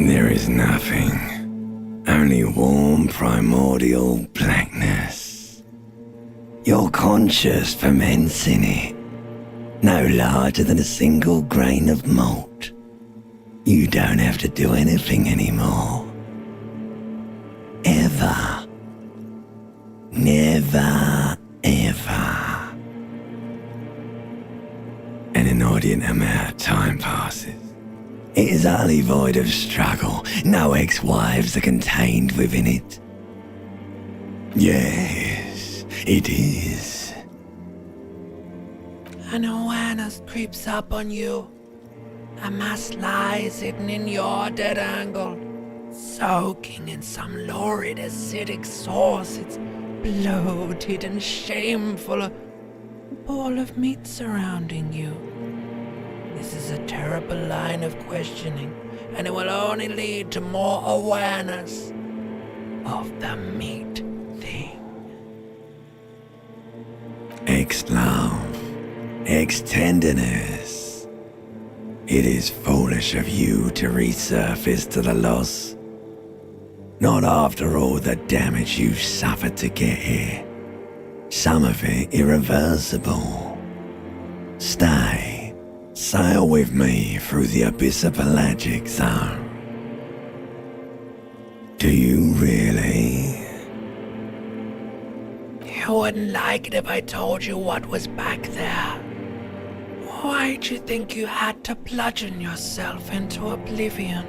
There is nothing, only warm primordial blackness. Your conscious ferments in it, no larger than a single grain of malt. You don't have to do anything anymore. Ever. Never, ever. An inordinate amount of time passes. It is utterly void of struggle. No ex-wives are contained within it. Yes, it is. An awareness creeps up on you. A mass lies hidden in your dead angle, soaking in some lurid acidic source. It's bloated and shameful, a ball of meat surrounding you. This is a terrible line of questioning, and it will only lead to more awareness of the meat thing. Ex-love, ex-tenderness. It is foolish of you to resurface to the loss. Not after all the damage you've suffered to get here. Some of it irreversible. Stay. Sail with me through the abyss of pelagic zone. Do you really? You wouldn't like it if I told you what was back there. Why'd you think you had to bludgeon yourself into oblivion?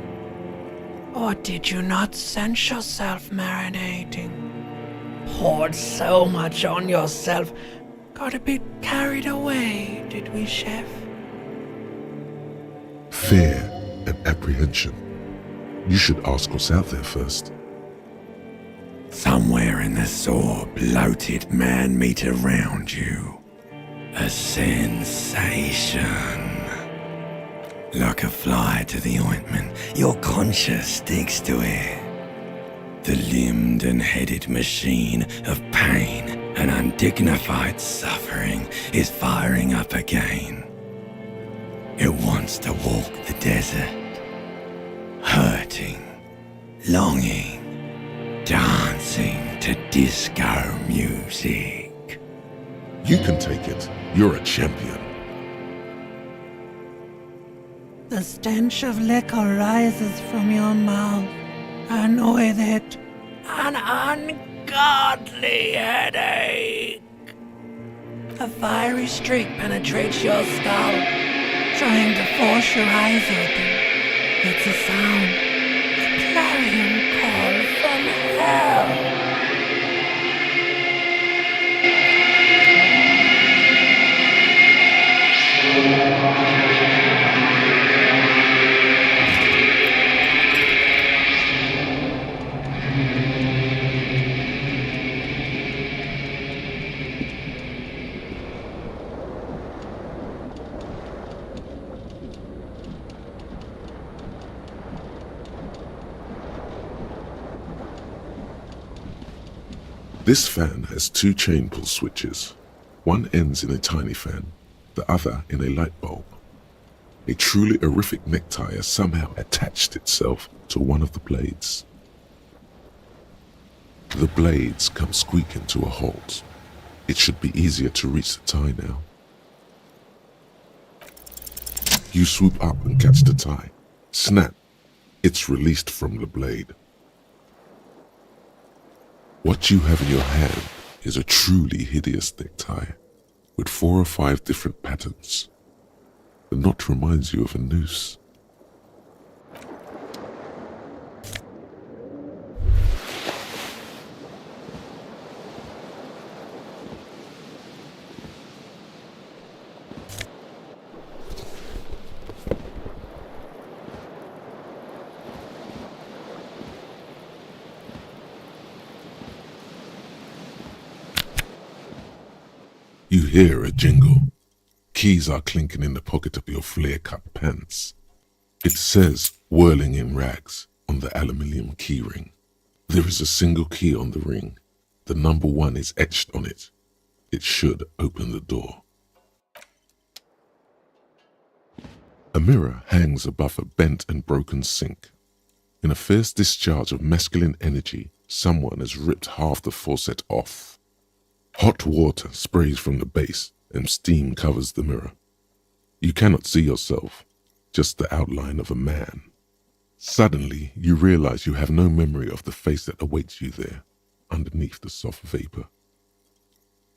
Or did you not sense yourself marinating? Poured so much on yourself, got a bit carried away, did we, Chef? Fear and apprehension. You should ask what's out there first. Somewhere in the sore, bloated man-meat around you. A sensation. Like a fly to the ointment, your conscience sticks to it. The limbed and headed machine of pain and undignified suffering is firing up again. It wants to walk the desert, hurting, longing, dancing to disco music. You can take it. You're a champion. The stench of liquor rises from your mouth, and with it, an ungodly headache. A fiery streak penetrates your skull, trying to force your eyes open. It's a sound, a clarion call from hell. This fan has two chain pull switches. One ends in a tiny fan, the other in a light bulb. A truly horrific necktie has somehow attached itself to one of the blades. The blades come squeaking to a halt. It should be easier to reach the tie now. You swoop up and catch the tie. Snap! It's released from the blade. What you have in your hand is a truly hideous necktie with 4 or 5 different patterns. The knot reminds you of a noose. You hear a jingle. Keys are clinking in the pocket of your flare-cut pants. It says, whirling in rags, on the aluminium key ring. There is a single key on the ring. The number 1 is etched on it. It should open the door. A mirror hangs above a bent and broken sink. In a fierce discharge of masculine energy, someone has ripped half the faucet off. Hot water sprays from the base and steam covers the mirror. You cannot see yourself, just the outline of a man. Suddenly, you realize you have no memory of the face that awaits you there, underneath the soft vapor.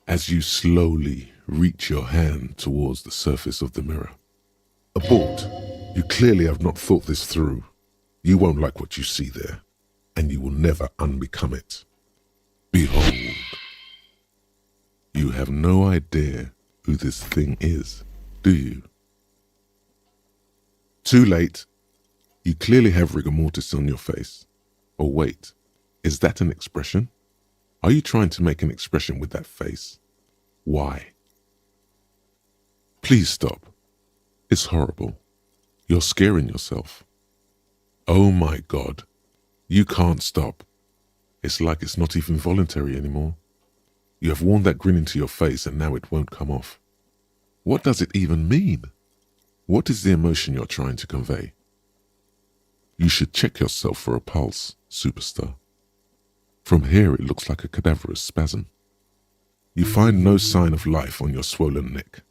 As you slowly reach your hand towards the surface of the mirror. Abort. You clearly have not thought this through. You won't like what you see there, and you will never unbecome it. Behold. You have no idea who this thing is, do you? Too late. You clearly have rigor mortis on your face. Or wait, is that an expression? Are you trying to make an expression with that face? Why? Please stop. It's horrible. You're scaring yourself. Oh my God. You can't stop. It's like it's not even voluntary anymore. You have worn that grin into your face and now it won't come off. What does it even mean? What is the emotion you're trying to convey? You should check yourself for a pulse, superstar. From here it looks like a cadaverous spasm. You find no sign of life on your swollen neck.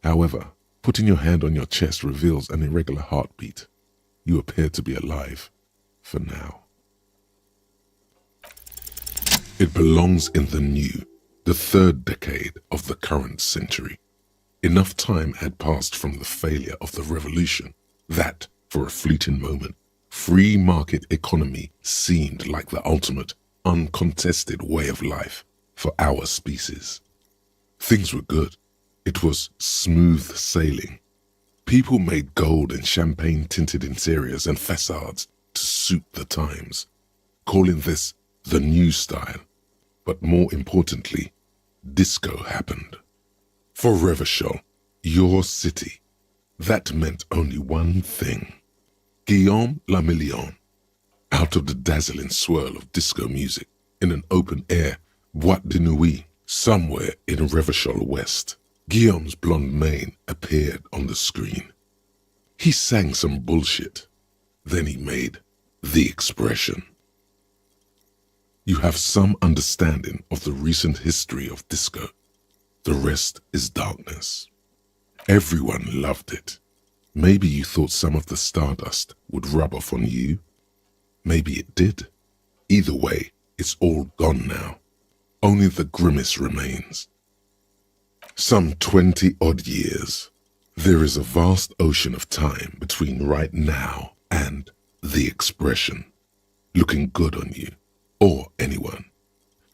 However, putting your hand on your chest reveals an irregular heartbeat. You appear to be alive, for now. It belongs in the new, the third decade of the current century. Enough time had passed from the failure of the revolution that, for a fleeting moment, free market economy seemed like the ultimate, uncontested way of life for our species. Things were good. It was smooth sailing. People made gold and champagne-tinted interiors and facades to suit the times, calling this the new style. But more importantly, disco happened. For Revachol, your city, that meant only one thing. Guillaume le Million. Out of the dazzling swirl of disco music, in an open-air boîte de nuit somewhere in Revachol West, Guillaume's blonde mane appeared on the screen. He sang some bullshit. Then he made the expression. You have some understanding of the recent history of disco. The rest is darkness. Everyone loved it. Maybe you thought some of the stardust would rub off on you. Maybe it did. Either way, it's all gone now. Only the grimace remains. Some 20-odd years. There is a vast ocean of time between right now and the expression. Looking good on you, or anyone.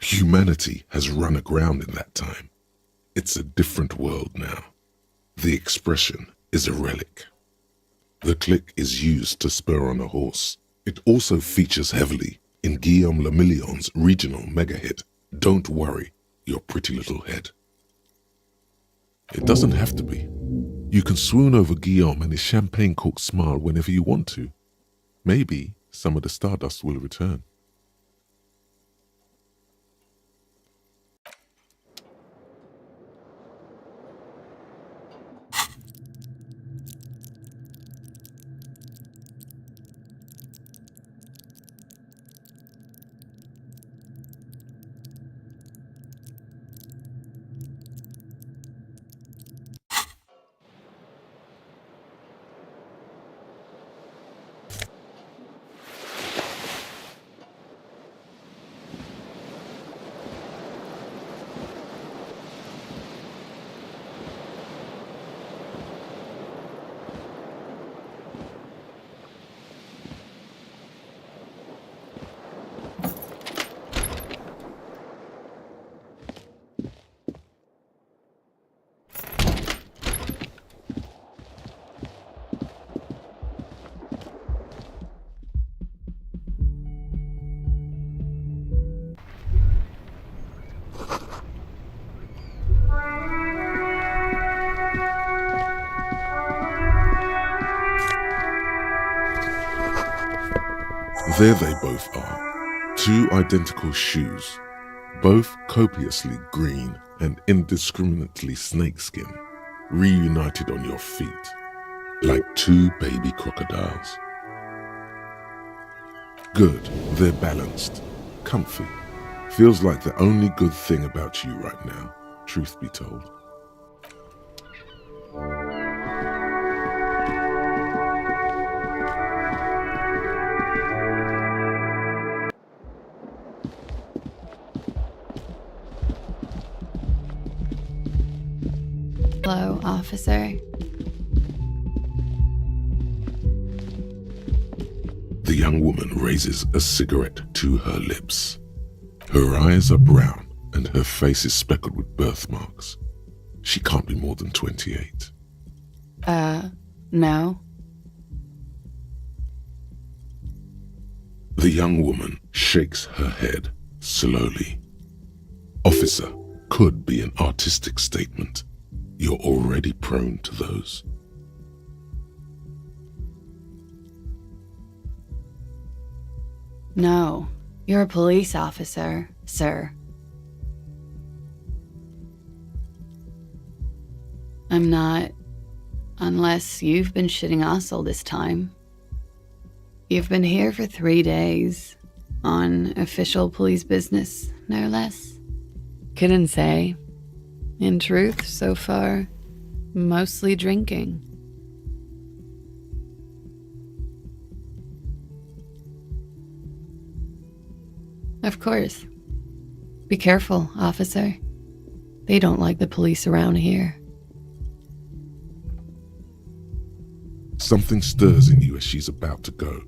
Humanity has run aground in that time. It's a different world now. The expression is a relic. The click is used to spur on a horse. It also features heavily in Guillaume le Million's regional mega hit, Don't Worry, Your Pretty Little Head. It doesn't have to be. You can swoon over Guillaume and his champagne-corked smile whenever you want to. Maybe some of the stardust will return. There they both are, two identical shoes, both copiously green and indiscriminately snakeskin, reunited on your feet, like two baby crocodiles. Good, they're balanced. Comfy. Feels like the only good thing about you right now, truth be told. Hello, officer. The young woman raises a cigarette to her lips. Her eyes are brown and her face is speckled with birthmarks. She can't be more than 28. No. The young woman shakes her head slowly. Officer could be an artistic statement. You're already prone to those. No. You're a police officer, sir. I'm not. Unless you've been shitting us all this time. You've been here for 3 days. On official police business, no less. Couldn't say. In truth, so far, mostly drinking. Of course. Be careful, officer. They don't like the police around here. Something stirs in you as she's about to go.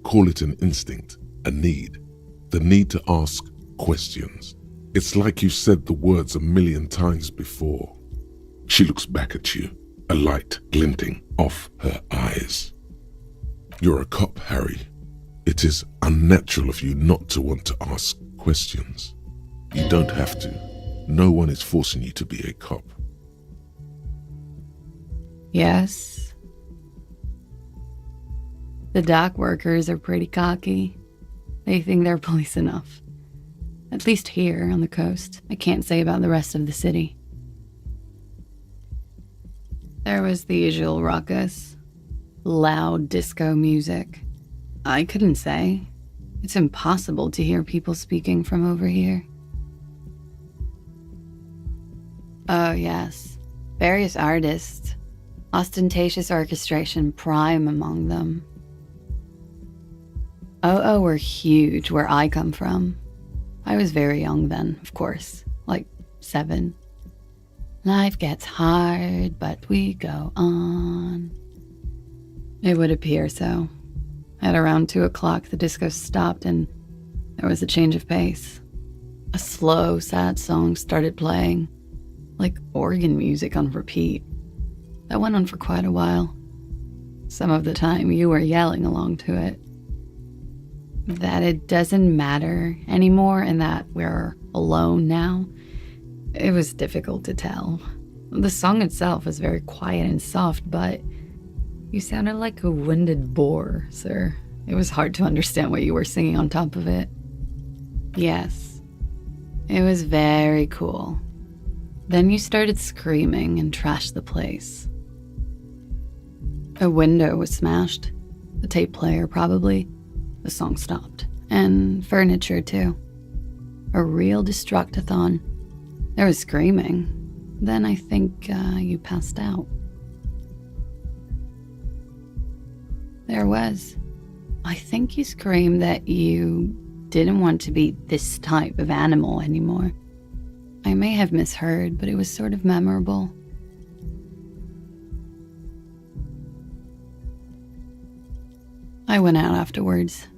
Call it an instinct, a need. The need to ask questions. It's like you've said the words 1,000,000 times before. She looks back at you, a light glinting off her eyes. You're a cop, Harry. It is unnatural of you not to want to ask questions. You don't have to. No one is forcing you to be a cop. Yes. The dock workers are pretty cocky. They think they're police enough. At least here on the coast. I can't say about the rest of the city. There was the usual ruckus. Loud disco music. I couldn't say. It's impossible to hear people speaking from over here. Oh, yes. Various artists. Ostentatious orchestration prime among them. Oh, were huge where I come from. I was very young then, of course. Like 7. Life gets hard, but we go on. It would appear so. At around 2 o'clock, the disco stopped and there was a change of pace. A slow, sad song started playing, like organ music on repeat. That went on for quite a while. Some of the time, you were yelling along to it. That it doesn't matter anymore and that we're alone now, it was difficult to tell. The song itself was very quiet and soft, but you sounded like a winded boar, sir. It was hard to understand what you were singing on top of it. Yes, it was very cool. Then you started screaming and trashed the place. A window was smashed. The tape player, probably. The song stopped. And furniture, too. A real destructathon. There was screaming. Then I think you passed out. There was. I think you screamed that you didn't want to be this type of animal anymore. I may have misheard, but it was sort of memorable. I went out afterwards.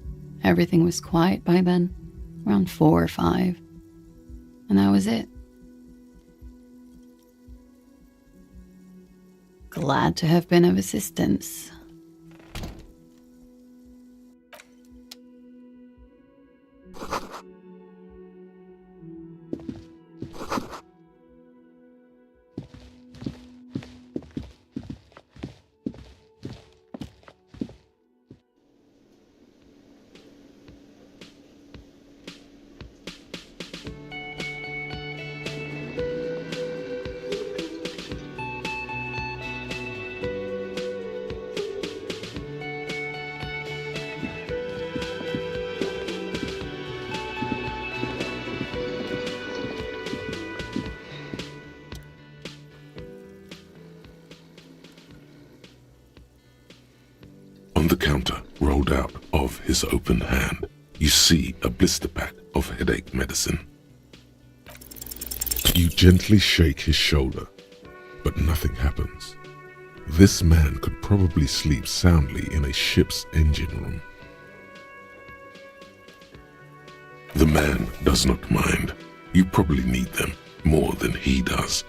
Everything was quiet by then, around 4 or 5. And that was it. Glad to have been of assistance. rolled out of his open hand, you see a blister pack of headache medicine. You gently shake his shoulder, but nothing happens. This man could probably sleep soundly in a ship's engine room. The man does not mind. You probably need them more than he does.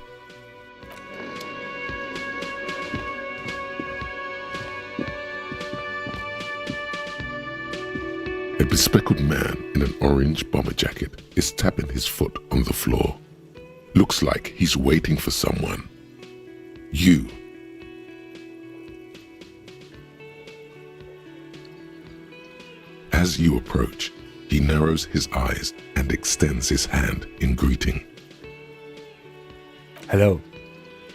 A bespectacled man in an orange bomber jacket is tapping his foot on the floor. Looks like he's waiting for someone. You. As you approach, he narrows his eyes and extends his hand in greeting. Hello,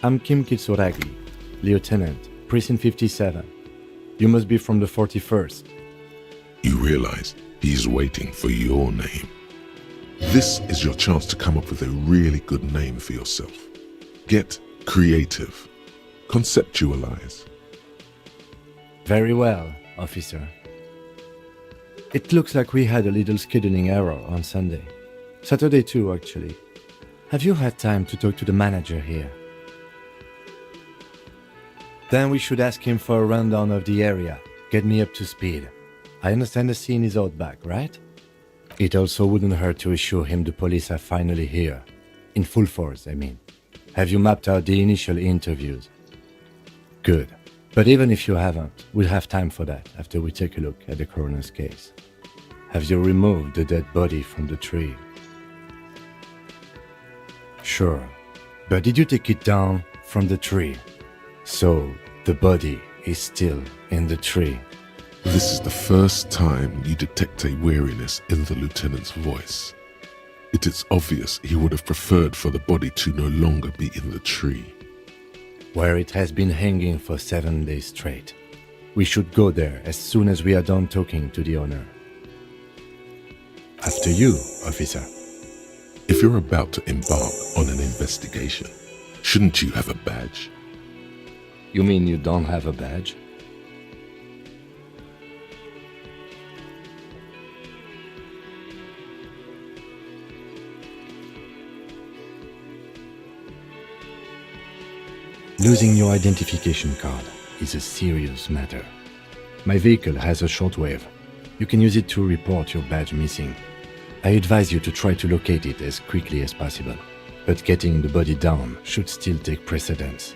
I'm Kim Kitsuragi, Lieutenant, Precinct 57. You must be from the 41st. You realize he is waiting for your name. This is your chance to come up with a really good name for yourself. Get creative. Conceptualize. Very well, officer. It looks like we had a little scheduling error on Sunday. Saturday too, actually. Have you had time to talk to the manager here? Then we should ask him for a rundown of the area. Get me up to speed. I understand the scene is out back, right? It also wouldn't hurt to assure him the police are finally here. In full force, I mean. Have you mapped out the initial interviews? Good. But even if you haven't, we'll have time for that after we take a look at the coroner's case. Have you removed the dead body from the tree? Sure. But did you take it down from the tree? So, the body is still in the tree. This is the first time you detect a weariness in the lieutenant's voice. It is obvious he would have preferred for the body to no longer be in the tree. Where it has been hanging for 7 days straight. We should go there as soon as we are done talking to the owner. After you, officer. If you're about to embark on an investigation, shouldn't you have a badge? You mean you don't have a badge? Losing your identification card is a serious matter. My vehicle has a shortwave. You can use it to report your badge missing. I advise you to try to locate it as quickly as possible, but getting the body down should still take precedence.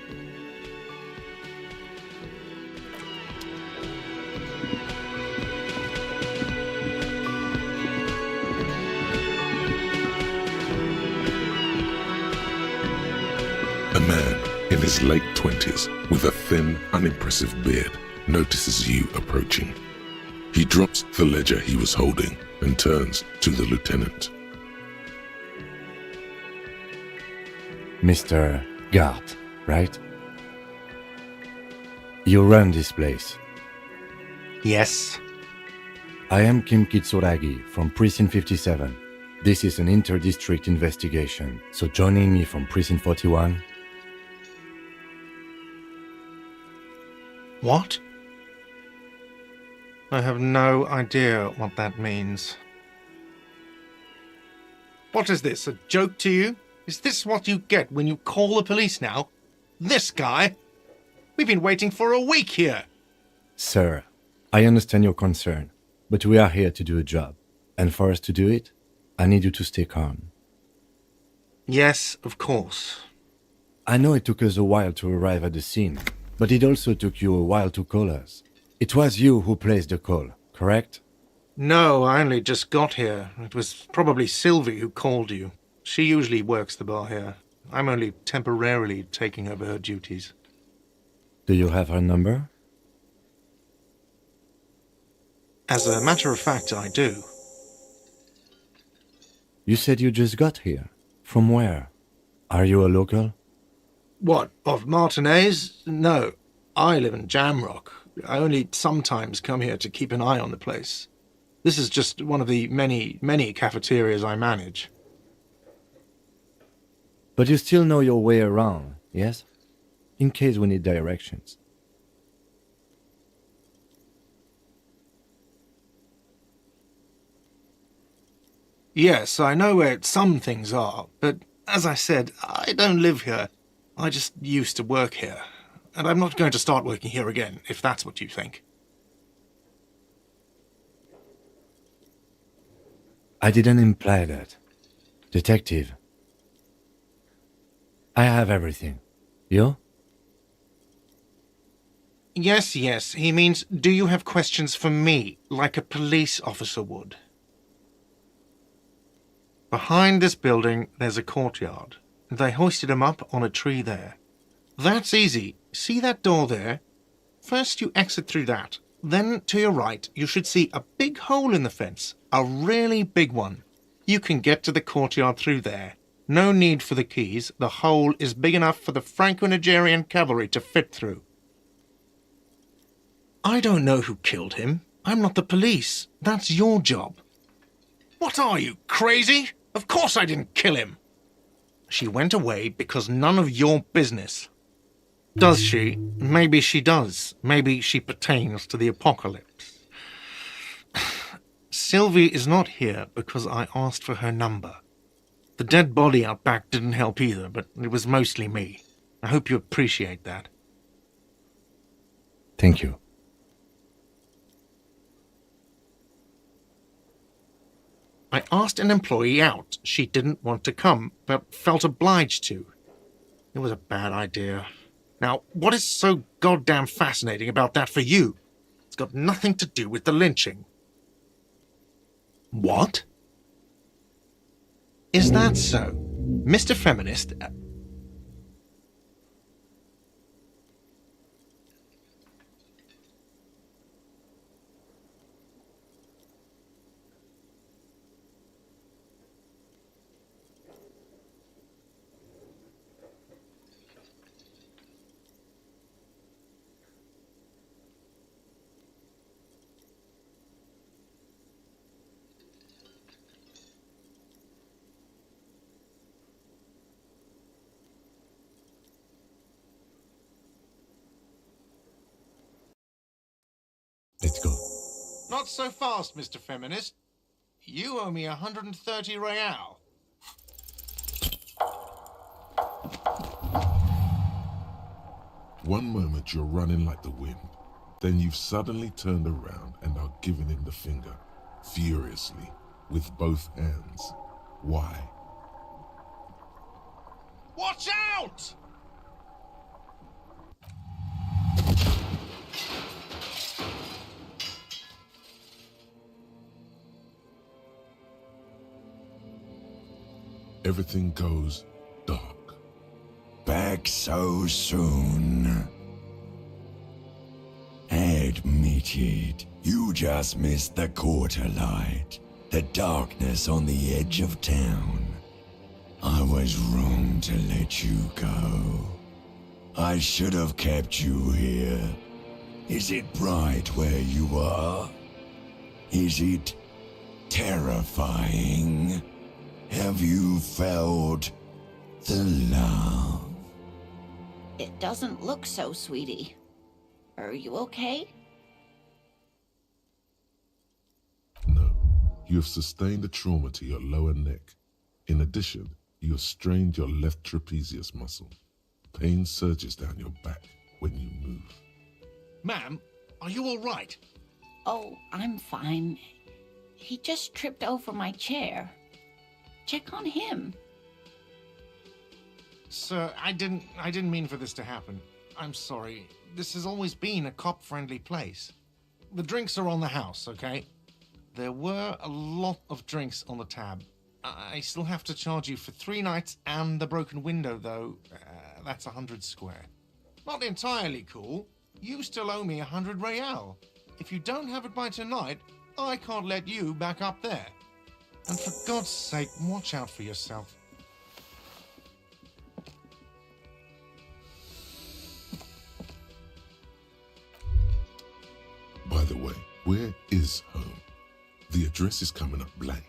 A man in his late 20s with a thin, unimpressive beard notices you approaching. He drops the ledger he was holding and turns to the lieutenant. Mr. Gart, right? You run this place. Yes. I am Kim Kitsuragi from Precinct 57. This is an inter-district investigation, so joining me from Precinct 41. What? I have no idea what that means. What is this, a joke to you? Is this what you get when you call the police now? This guy? We've been waiting for a week here. Sir, I understand your concern, but we are here to do a job. And for us to do it, I need you to stay calm. Yes, of course. I know it took us a while to arrive at the scene, but it also took you a while to call us. It was you who placed the call, correct? No, I only just got here. It was probably Sylvie who called you. She usually works the bar here. I'm only temporarily taking over her duties. Do you have her number? As a matter of fact, I do. You said you just got here. From where? Are you a local? What, of Martinez? No, I live in Jamrock. I only sometimes come here to keep an eye on the place. This is just one of the many cafeterias I manage. But you still know your way around, yes? In case we need directions. Yes, I know where some things are, but as I said, I don't live here. I just used to work here. And I'm not going to start working here again, if that's what you think. I didn't imply that. Detective. I have everything. You? Yes, he means, do you have questions for me, like a police officer would? Behind this building, there's a courtyard. They hoisted him up on a tree there. That's easy. See that door there? First you exit through that. Then, to your right, you should see a big hole in the fence. A really big one. You can get to the courtyard through there. No need for the keys. The hole is big enough for the Franco-Nigerian cavalry to fit through. I don't know who killed him. I'm not the police. That's your job. What are you, crazy? Of course I didn't kill him. She went away because none of your business. Does she? Maybe she does. Maybe she pertains to the apocalypse. Sylvie is not here because I asked for her number. The dead body out back didn't help either, but it was mostly me. I hope you appreciate that. Thank you. I asked an employee out. She didn't want to come, but felt obliged to. It was a bad idea. Now, what is so goddamn fascinating about that for you? It's got nothing to do with the lynching. What? Is that so? Mr. Feminist... Let's go. Not so fast, Mr. Feminist. You owe me 130 real. One moment you're running like the wind, then you've suddenly turned around and are giving him the finger, furiously, with both hands. Why? Watch out! Everything goes dark. Back so soon. Admit it, you just missed the quarter light, the darkness on the edge of town. I was wrong to let you go. I should have kept you here. Is it bright where you are? Is it terrifying? Have you felt the love? It doesn't look so, sweetie. Are you okay? No, you have sustained a trauma to your lower neck. In addition, you have strained your left trapezius muscle. Pain surges down your back when you move. Ma'am, are you all right? Oh, I'm fine. He just tripped over my chair. Check on him. Sir, I didn't mean for this to happen. I'm sorry. This has always been a cop-friendly place. The drinks are on the house, okay? There were a lot of drinks on the tab. I still have to charge you for 3 nights and the broken window, though. That's 100 square. Not entirely cool. You still owe me 100 real. If you don't have it by tonight, I can't let you back up there. And for God's sake, watch out for yourself. By the way, where is home? The address is coming up blank,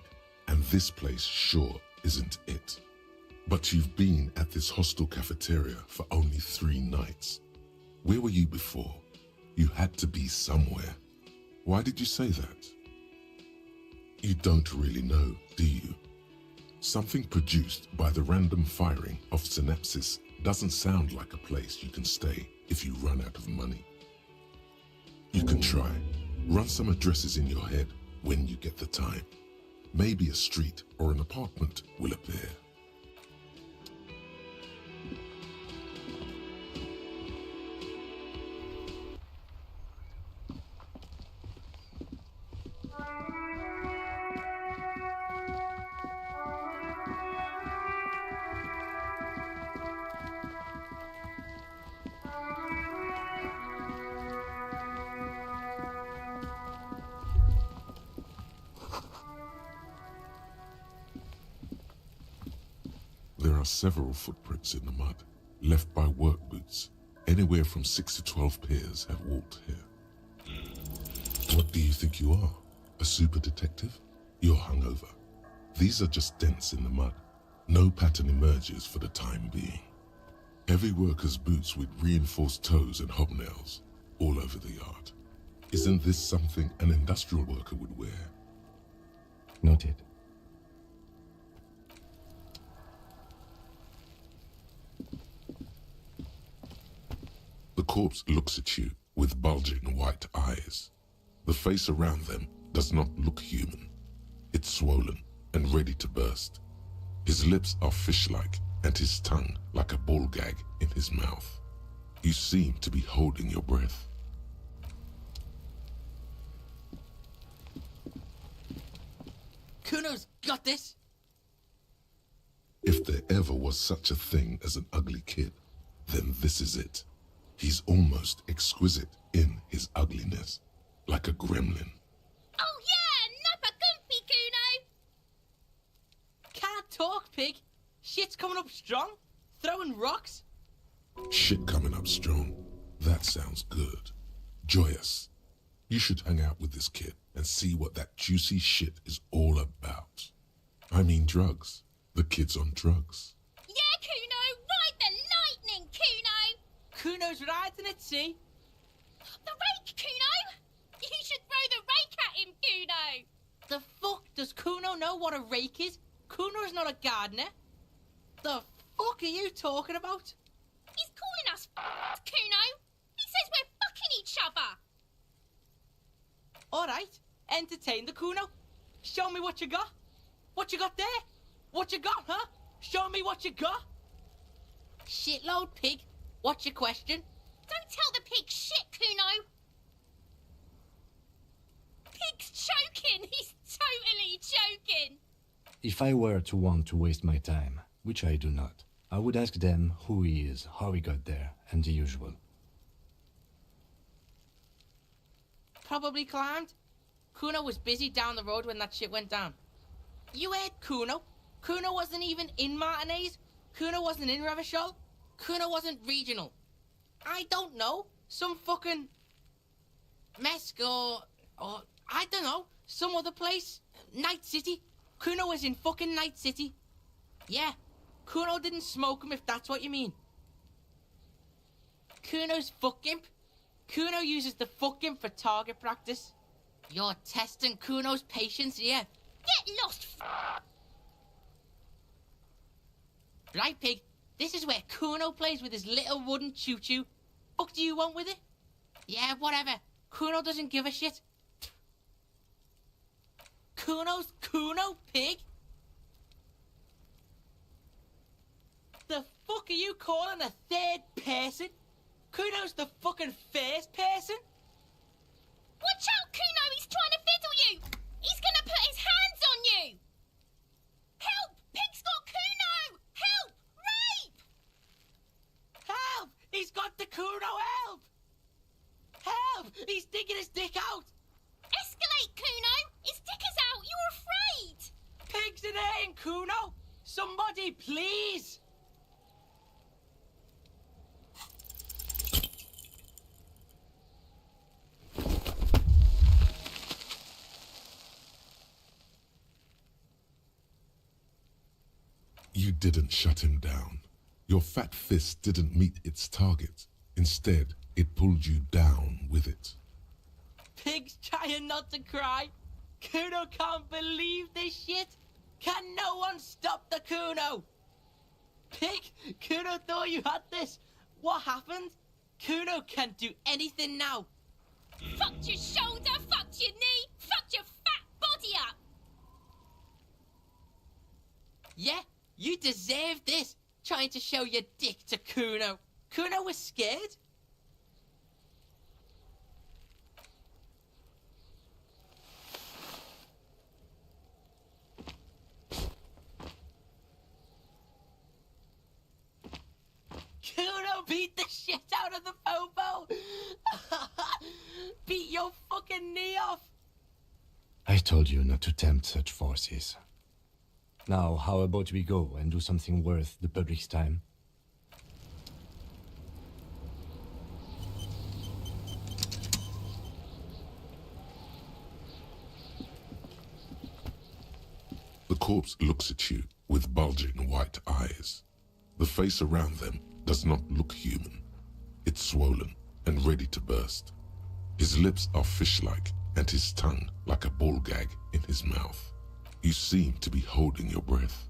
and this place sure isn't it. But you've been at this hostel cafeteria for only 3 nights. Where were you before? You had to be somewhere. Why did you say that? You don't really know, do you? Something produced by the random firing of synapses doesn't sound like a place you can stay if you run out of money. You can try. Run some addresses in your head when you get the time. Maybe a street or an apartment will appear. There are several footprints in the mud, left by work boots. Anywhere from 6 to 12 pairs have walked here. What do you think you are? A super detective? You're hungover. These are just dents in the mud. No pattern emerges for the time being. Heavy workers' boots with reinforced toes and hobnails all over the yard. Isn't this something an industrial worker would wear? Noted. The corpse looks at you with bulging white eyes. The face around them does not look human. It's swollen and ready to burst. His lips are fish-like and his tongue like a ball gag in his mouth. You seem to be holding your breath. Kuno's got this. If there ever was such a thing as an ugly kid, then this is it. He's almost exquisite in his ugliness, like a gremlin. Oh yeah, Nappa Gumpy, Kuno! Can't talk, pig. Shit's coming up strong. Throwing rocks. Shit coming up strong. That sounds good. Joyous. You should hang out with this kid and see what that juicy shit is all about. I mean drugs. The kid's on drugs. Yeah, Kuno, ride the lightning, Kuno! Kuno's riding it, see? The rake, Kuno! You should throw the rake at him, Kuno! The fuck does Kuno know what a rake is? Kuno's not a gardener. The fuck are you talking about? He's calling us Kuno! He says we're fucking each other! Alright, entertain the Kuno. Show me what you got. What you got there? What you got, huh? Show me what you got. Shitload, pig. What's your question? Don't tell the pig shit, Kuno! Pig's choking! He's totally choking! If I were to want to waste my time, which I do not, I would ask them who he is, how he got there, and the usual. Probably climbed. Kuno was busy down the road when that shit went down. You heard Kuno. Kuno wasn't even in Martinez. Kuno wasn't in Revachol. Kuno wasn't regional. I don't know. Some fucking Mesk or I don't know. Some other place. Night City. Kuno was in fucking Night City. Yeah. Kuno didn't smoke him if that's what you mean. Kuno's fuck imp. Kuno uses the fuck imp for target practice. You're testing Kuno's patience here. Get lost, Right, pig. This is where Kuno plays with his little wooden choo-choo. Fuck do you want with it? Yeah, whatever. Kuno doesn't give a shit. Kuno's Kuno, pig. The fuck are you calling a third person? Kuno's the fucking first person. Watch out, Kuno! He's trying to fiddle you! He's gonna put his hands on you! Help! Pig's got Kuno! Help! Rape! Help! He's got the Kuno, help! Help! He's digging his dick out! Escalate, Kuno! His dick is out! You're afraid! Pig's in here in Kuno! Somebody, please! You didn't shut him down. Your fat fist didn't meet its target. Instead, it pulled you down with it. Pig's trying not to cry. Kuno can't believe this shit. Can no one stop the Kuno? Pig, Kuno thought you had this. What happened? Kuno can't do anything now. Fucked your shoulder, fucked your knee, fucked your fat body up. Yeah, you deserve this. Trying to show your dick to Kuno. Kuno was scared. Kuno beat the shit out of the Popo. Beat your fucking knee off. I told you not to tempt such forces. Now, how about we go and do something worth the public's time? The corpse looks at you with bulging white eyes. The face around them does not look human. It's swollen and ready to burst. His lips are fish-like and his tongue like a ball gag in his mouth. You seem to be holding your breath.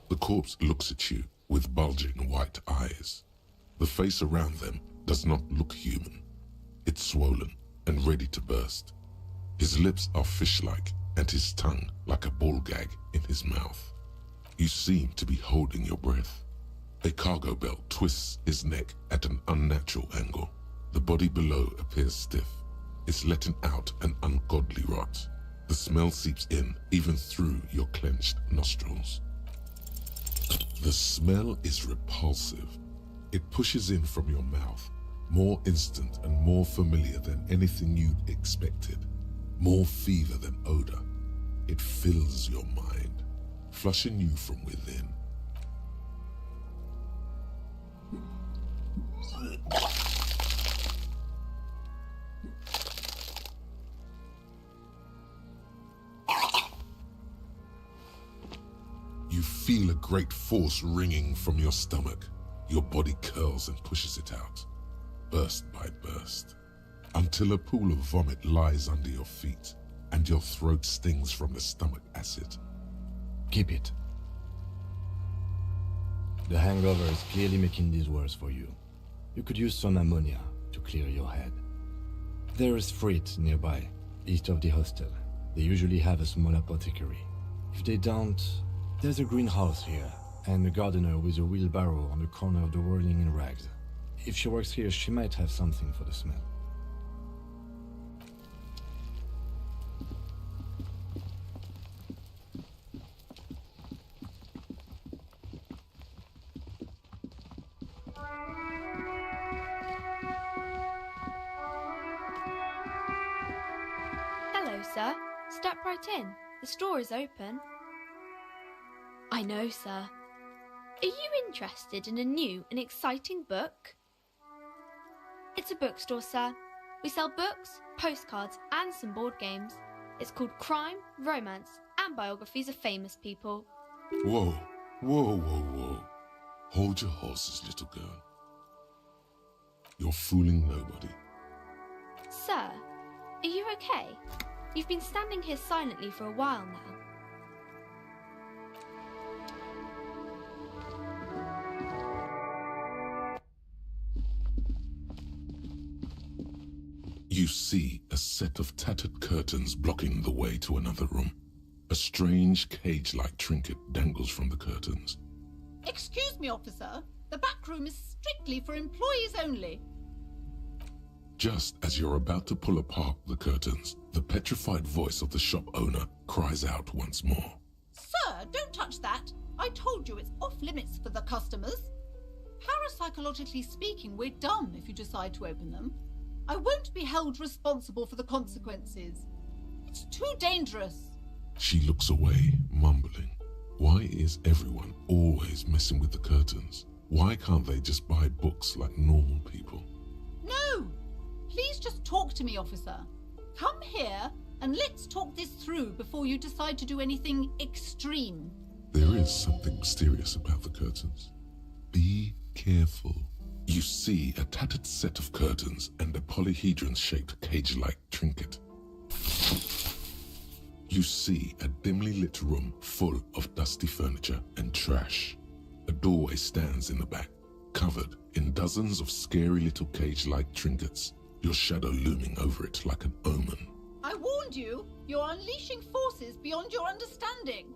The corpse looks at you with bulging white eyes. The face around them does not look human. It's swollen and ready to burst. His lips are fish-like and his tongue like a ball gag in his mouth. You seem to be holding your breath. A cargo belt twists his neck at an unnatural angle. The body below appears stiff. It's letting out an ungodly rot. The smell seeps in even through your clenched nostrils. The smell is repulsive. It pushes in from your mouth, more instant and more familiar than anything you'd expected. More fever than odor. It fills your mind, flushing you from within. You feel a great force ringing from your stomach. Your body curls and pushes it out, burst by burst, until a pool of vomit lies under your feet and your throat stings from the stomach acid. Keep it. The hangover is clearly making these worse for you. You could use some ammonia to clear your head. There is freight nearby, east of the hostel. They usually have a small apothecary. If they don't, there's a greenhouse here, and a gardener with a wheelbarrow on the corner of the whirling in rags. If she works here, she might have something for the smell. Hello, sir. Step right in. The store is open. I know, sir. Are you interested in a new and exciting book? It's a bookstore, sir. We sell books, postcards, and some board games. It's called Crime, Romance, and Biographies of Famous People. Whoa, whoa, whoa, whoa. Hold your horses, little girl. You're fooling nobody. Sir, are you okay? You've been standing here silently for a while now. You see a set of tattered curtains blocking the way to another room. A strange cage-like trinket dangles from the curtains. Excuse me, officer. The back room is strictly for employees only. Just as you're about to pull apart the curtains, the petrified voice of the shop owner cries out once more. Sir, don't touch that. I told you it's off limits for the customers. Parapsychologically speaking, we're done if you decide to open them. I won't be held responsible for the consequences. It's too dangerous. She looks away, mumbling. Why is everyone always messing with the curtains? Why can't they just buy books like normal people? No! Please just talk to me, officer. Come here and let's talk this through before you decide to do anything extreme. There is something mysterious about the curtains. Be careful. You see a tattered set of curtains and a polyhedron-shaped cage-like trinket. You see a dimly lit room full of dusty furniture and trash. A doorway stands in the back, covered in dozens of scary little cage-like trinkets, your shadow looming over it like an omen. I warned you, you're unleashing forces beyond your understanding.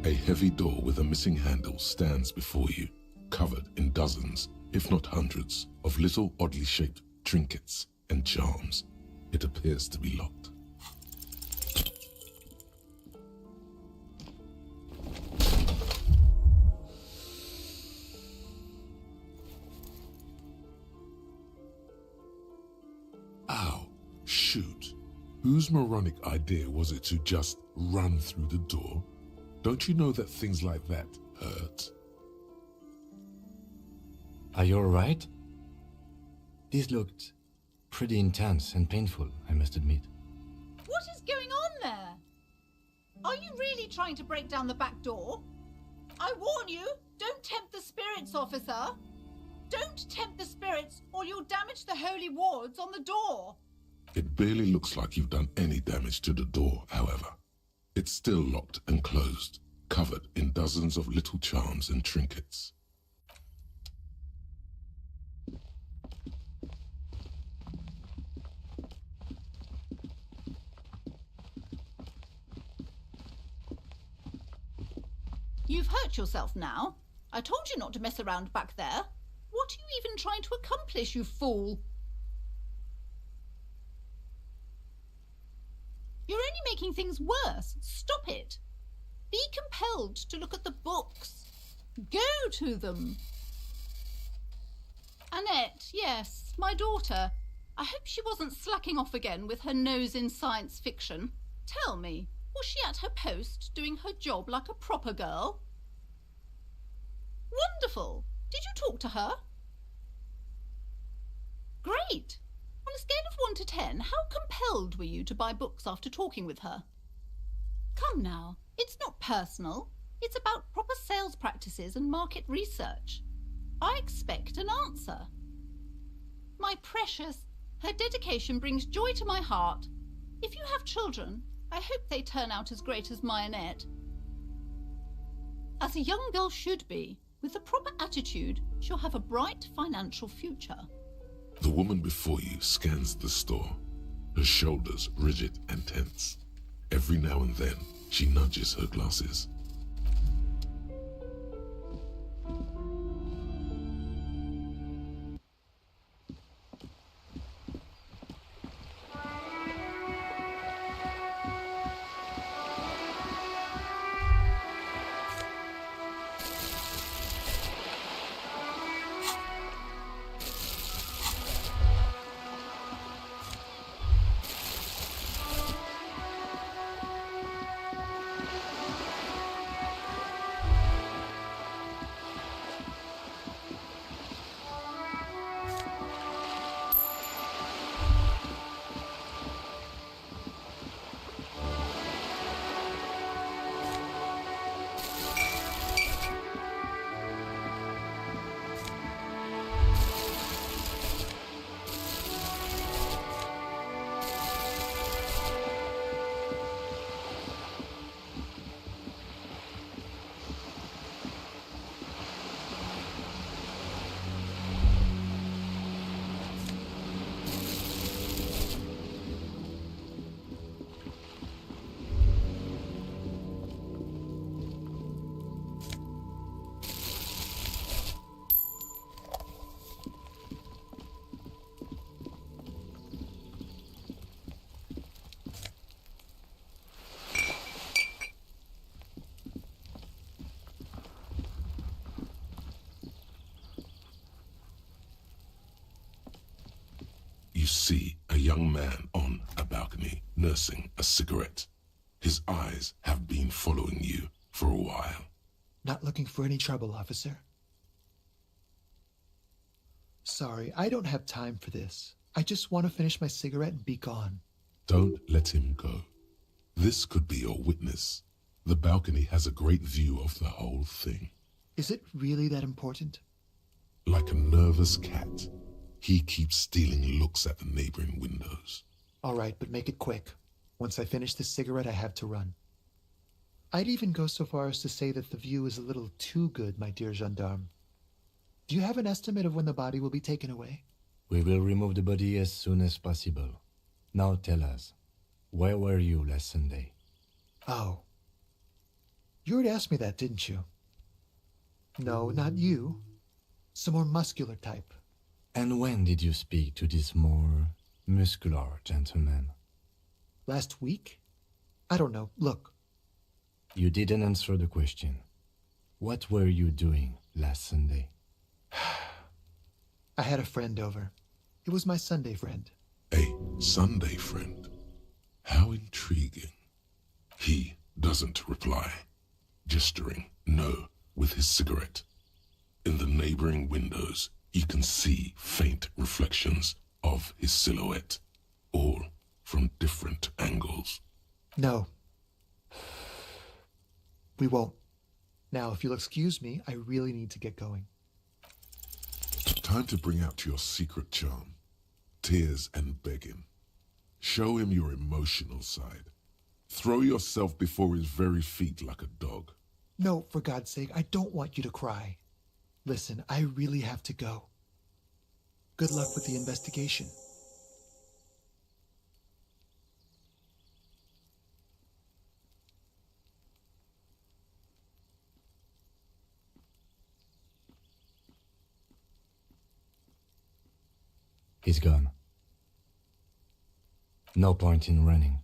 A heavy door with a missing handle stands before you, covered in dozens, if not hundreds, of little oddly shaped trinkets and charms. It appears to be locked. Ow, shoot. Whose moronic idea was it to just run through the door? Don't you know that things like that hurt? Are you alright? These looked pretty intense and painful, I must admit. What is going on there? Are you really trying to break down the back door? I warn you, don't tempt the spirits, officer. Don't tempt the spirits or you'll damage the holy wards on the door. It barely looks like you've done any damage to the door, however. It's still locked and closed, covered in dozens of little charms and trinkets. You've hurt yourself now. I told you not to mess around back there. What are you even trying to accomplish, you fool? You're only making things worse. Stop it. Be compelled to look at the books. Go to them. Annette, yes, my daughter. I hope she wasn't slacking off again with her nose in science fiction. Tell me, was she at her post doing her job like a proper girl? Wonderful. Did you talk to her? Great. On a scale of 1 to 10, how compelled were you to buy books after talking with her? Come now, it's not personal. It's about proper sales practices and market research. I expect an answer. My precious, her dedication brings joy to my heart. If you have children, I hope they turn out as great as my Annette. As a young girl should be, with the proper attitude, she'll have a bright financial future. The woman before you scans the store, her shoulders rigid and tense. Every now and then, she nudges her glasses. see a young man on a balcony nursing a cigarette. His eyes have been following you for a while. Not looking for any trouble, officer. Sorry, I don't have time for this. I just want to finish my cigarette and be gone. Don't let him go. This could be your witness. The balcony has a great view of the whole thing. Is it really that important? Like a nervous cat, he keeps stealing looks at the neighboring windows. All right, but make it quick. Once I finish this cigarette, I have to run. I'd even go so far as to say that the view is a little too good, my dear gendarme. Do you have an estimate of when the body will be taken away? We will remove the body as soon as possible. Now tell us, where were you last Sunday? Oh. You already asked me that, didn't you? No, not you. Some more muscular type. And when did you speak to this more muscular gentleman? Last week? I don't know. Look. You didn't answer the question. What were you doing last Sunday? I had a friend over. It was my Sunday friend. A Sunday friend? How intriguing. He doesn't reply, gesturing no with his cigarette. In the neighboring windows, you can see faint reflections of his silhouette, all from different angles. No. We won't. Now, if you'll excuse me, I really need to get going. Time to bring out your secret charm. Tears and begging. Show him your emotional side. Throw yourself before his very feet like a dog. No, for God's sake, I don't want you to cry. Listen, I really have to go. Good luck with the investigation. He's gone. No point in running.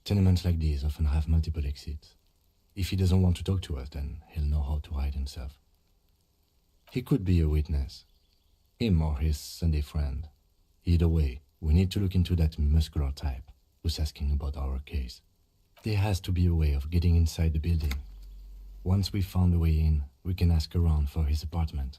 Tenements like these often have multiple exits. If he doesn't want to talk to us, then he'll know how to hide himself. He could be a witness. Him or his Sunday friend. Either way, we need to look into that muscular type who's asking about our case. There has to be a way of getting inside the building. Once we've found a way in, we can ask around for his apartment.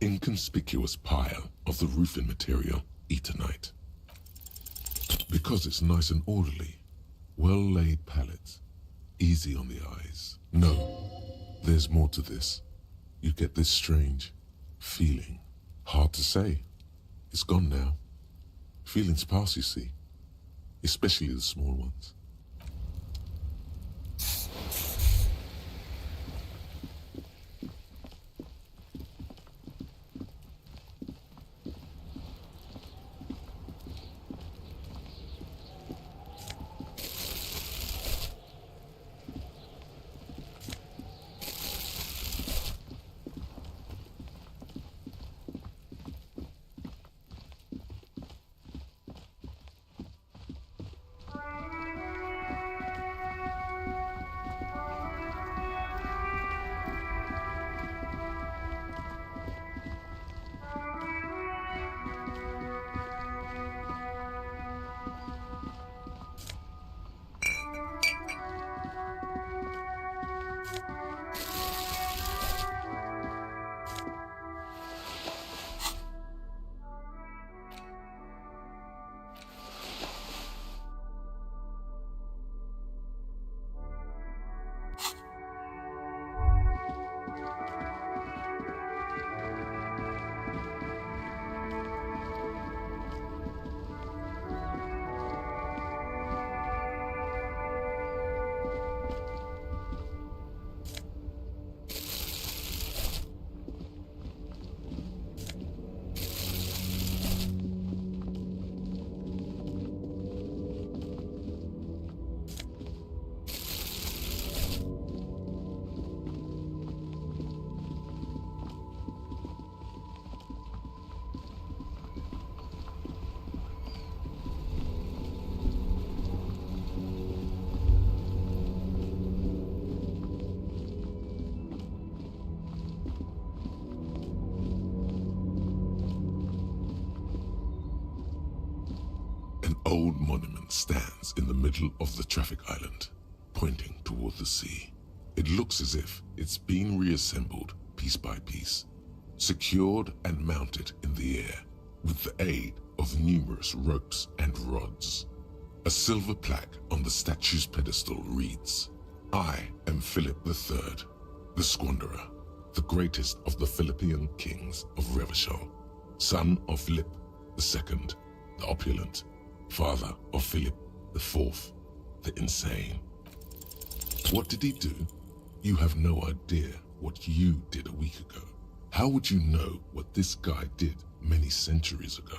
Inconspicuous pile of the roofing material Eternite. Because it's nice and orderly, well-laid pallets, easy on the eyes. No, there's more to this. You get this strange feeling. Hard to say. It's gone now. Feelings pass, you see, especially the small ones. old monument stands in the middle of the traffic island, pointing toward the sea. It looks as if it's been reassembled piece by piece, secured and mounted in the air with the aid of numerous ropes and rods. A silver plaque on the statue's pedestal reads, "I am Philip III, the Squanderer, the greatest of the Philippian kings of Revachol, son of Philip II, the opulent, father of Philip IV, the insane." What did he do? You have no idea what you did a week ago. How would you know what this guy did many centuries ago?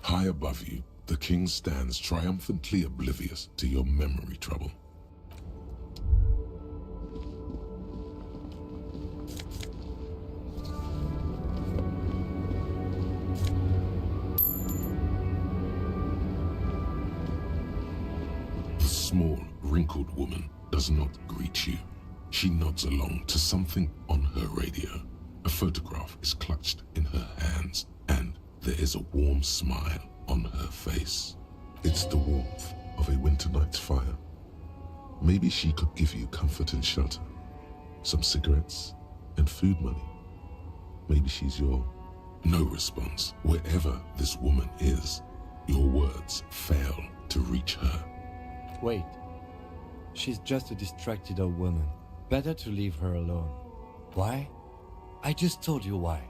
High above you, the king stands triumphantly oblivious to your memory trouble. The small, wrinkled woman does not greet you. She nods along to something on her radio. A photograph is clutched in her hands, and there is a warm smile on her face. It's the warmth of a winter night's fire. Maybe she could give you comfort and shelter, some cigarettes and food money. Maybe she's your... No response. Wherever this woman is, your words fail to reach her. Wait. She's just a distracted old woman. Better to leave her alone. Why? I just told you why.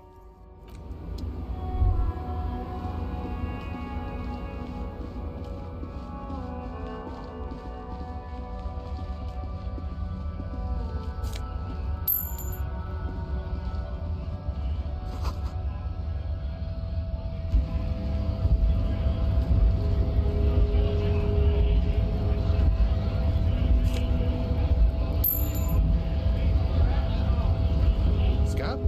Scott?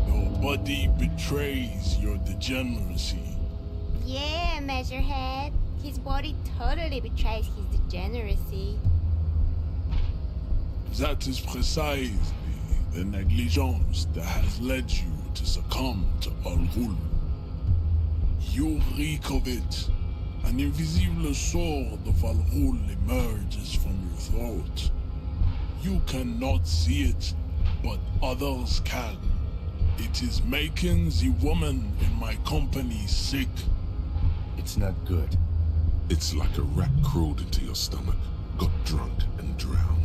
Nobody betrays your degeneracy. Yeah, Measurehead. His body totally betrays his degeneracy. That is precisely the negligence that has led you to succumb to Al Ghul. You reek of it. An invisible sword of Al Ghul emerges from your throat. You cannot see it, but others can. It is making the woman in my company sick. It's not good. It's like a rat crawled into your stomach, got drunk and drowned.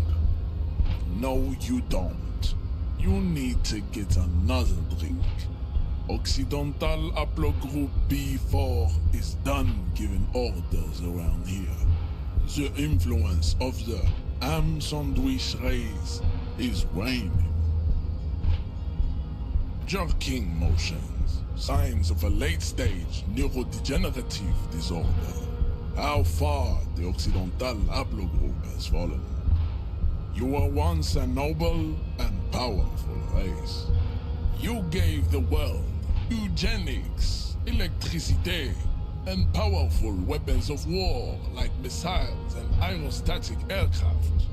No, you don't. You need to get another drink. Occidental Haplogroup B4 is done giving orders around here. The influence of the ham sandwich race is waning. Jerking motions, signs of a late-stage neurodegenerative disorder. How far the Occidental Haplogroup has fallen. You were once a noble and powerful race. You gave the world eugenics, electricity, and powerful weapons of war like missiles and aerostatic aircraft.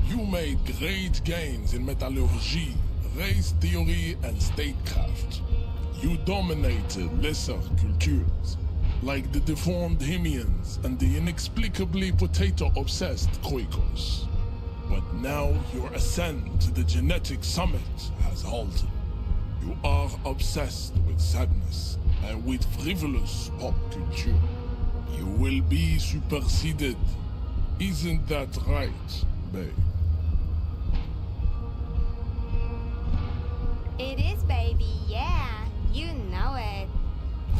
You made great gains in metallurgy, race theory, and statecraft. You dominated lesser cultures, like the deformed Hemians and the inexplicably potato-obsessed Quakers. But now your ascent to the genetic summit has halted. You are obsessed with sadness and with frivolous pop culture. You will be superseded. Isn't that right, babe? It is, baby, yeah. You know it.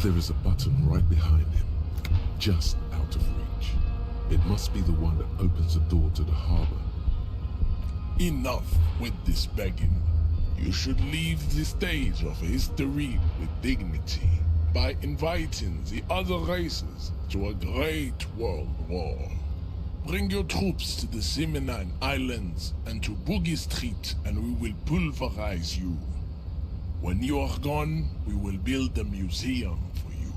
There is a button right behind him, just out of reach. It must be the one that opens the door to the harbor. Enough with this begging. You should leave the stage of history with dignity by inviting the other races to a great world war. Bring your troops to the Simonine Islands and to Boogie Street, and we will pulverize you. When you are gone, we will build a museum for you.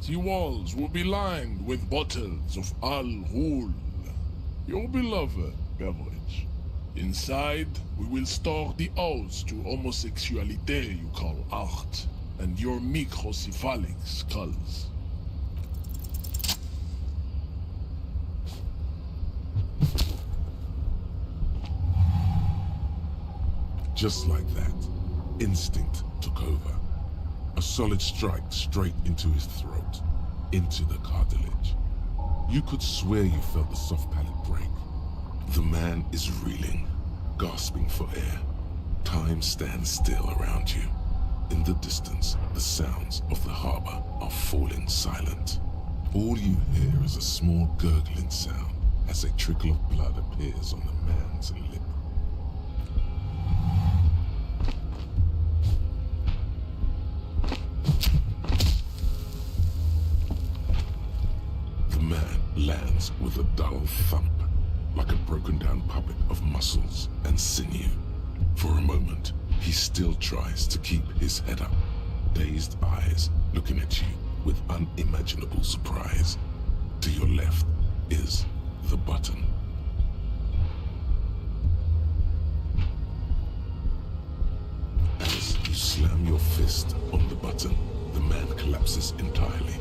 The walls will be lined with bottles of Al Ghul. Your beloved beverage. Inside, we will store the odes to homosexuality you call art, and your microcephalic skulls. Just like that, instinct took over. A solid strike straight into his throat, into the cartilage. You could swear you felt the soft palate break. The man is reeling, gasping for air. Time stands still around you. In the distance, the sounds of the harbor are falling silent. All you hear is a small gurgling sound as a trickle of blood appears on the man's lip. The man lands with a dull thump, like a broken down puppet of muscles and sinew. For a moment, he still tries to keep his head up, dazed eyes looking at you with unimaginable surprise. To your left is the button. As you slam your fist on the button, the man collapses entirely,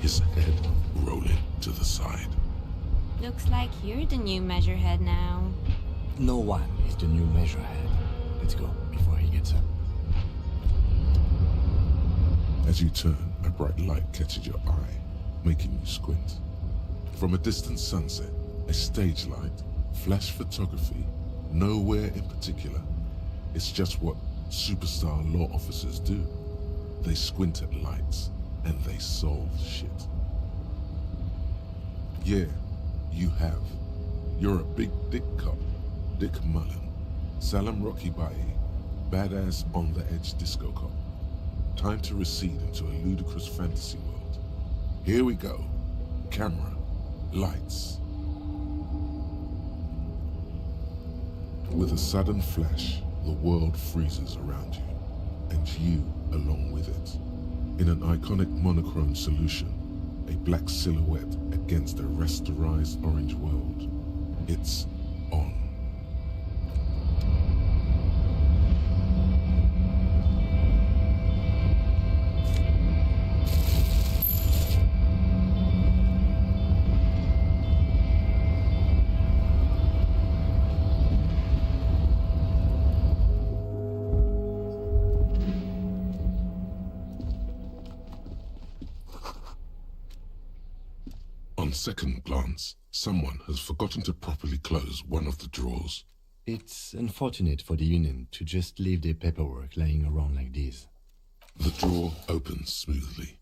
his head rolling to the side. Looks like you're the new measurehead now. No one is the new measurehead. Let's go before he gets up. As you turn, a bright light catches your eye, making you squint. From a distant sunset, a stage light, flash photography, nowhere in particular. It's just what superstar law officers do. They squint at lights, and they solve shit. Yeah, you have. You're a big dick cop, Dick Mullen, Salam Rocky Bae, badass on-the-edge disco cop. Time to recede into a ludicrous fantasy world. Here we go. Camera. Lights. With a sudden flash, the world freezes around you, and you along with it. In an iconic monochrome solution, a black silhouette against a rasterized orange world. It's on. On second glance, someone has forgotten to properly close one of the drawers. It's unfortunate for the Union to just leave their paperwork laying around like this. The drawer opens smoothly.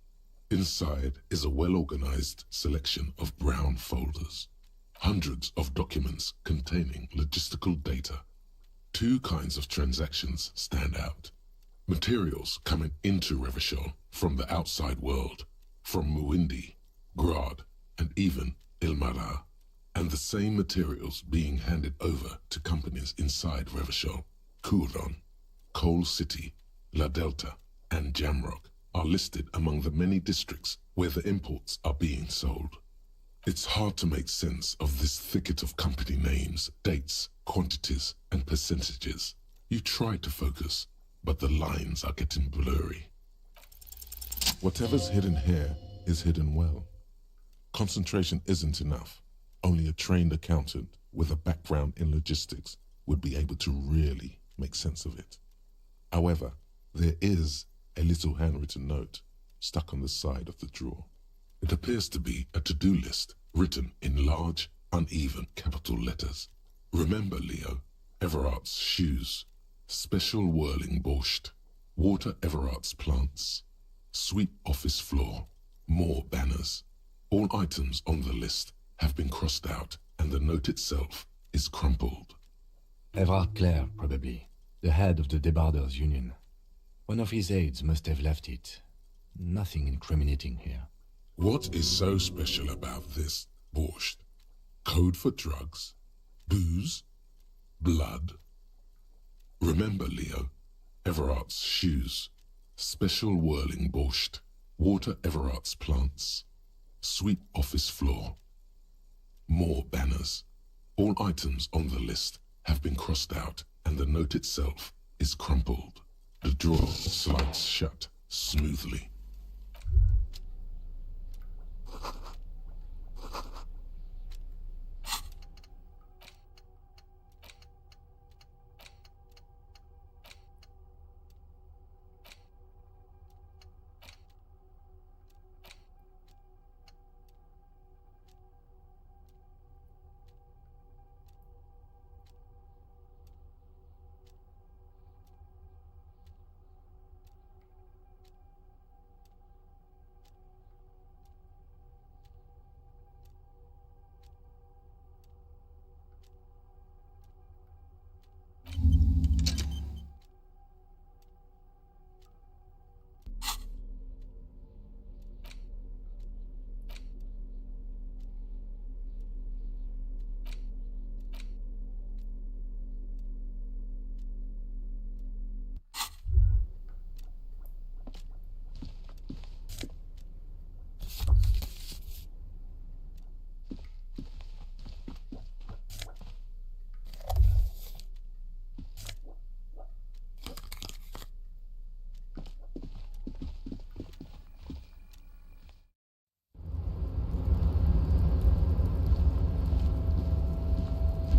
Inside is a well-organized selection of brown folders. Hundreds of documents containing logistical data. Two kinds of transactions stand out. Materials coming into Revachol from the outside world, from Muindi, Grad, and even Ilmara, and the same materials being handed over to companies inside Revachol. Kuron, Coal City, La Delta, and Jamrock are listed among the many districts where the imports are being sold. It's hard to make sense of this thicket of company names, dates, quantities, and percentages. You try to focus, but the lines are getting blurry. Whatever's hidden here is hidden well. Concentration isn't enough. Only a trained accountant with a background in logistics would be able to really make sense of it. However, there is a little handwritten note stuck on the side of the drawer. It appears to be a to-do list written in large, uneven capital letters. Remember, Leo, Everart's shoes, special whirling borscht, water Everart's plants, sweep office floor, more banners. All items on the list have been crossed out, and the note itself is crumpled. Everard Clare, probably, the head of the Debarders Union. One of his aides must have left it. Nothing incriminating here. What is so special about this borscht? Code for drugs? Booze? Blood? Remember, Leo, Everart's shoes, special whirling borscht, water Everart's plants, sweep office floor, more banners. All items on the list have been crossed out, and the note itself is crumpled. The drawer slides shut smoothly.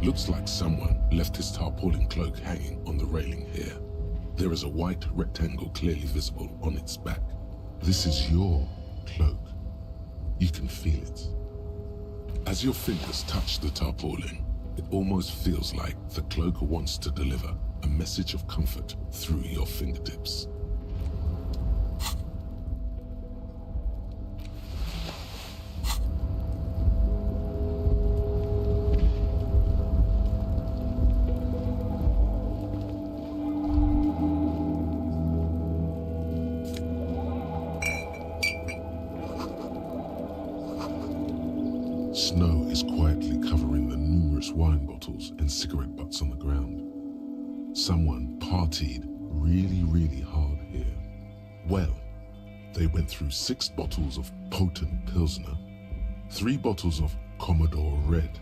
Looks like someone left his tarpaulin cloak hanging on the railing here. There is a white rectangle clearly visible on its back. This is your cloak. You can feel it. As your fingers touch the tarpaulin, it almost feels like the cloak wants to deliver a message of comfort through your fingertips. Snow is quietly covering the numerous wine bottles and cigarette butts on the ground. Someone partied really hard here. Well, they went through 6 bottles of potent Pilsner, 3 bottles of Commodore Red,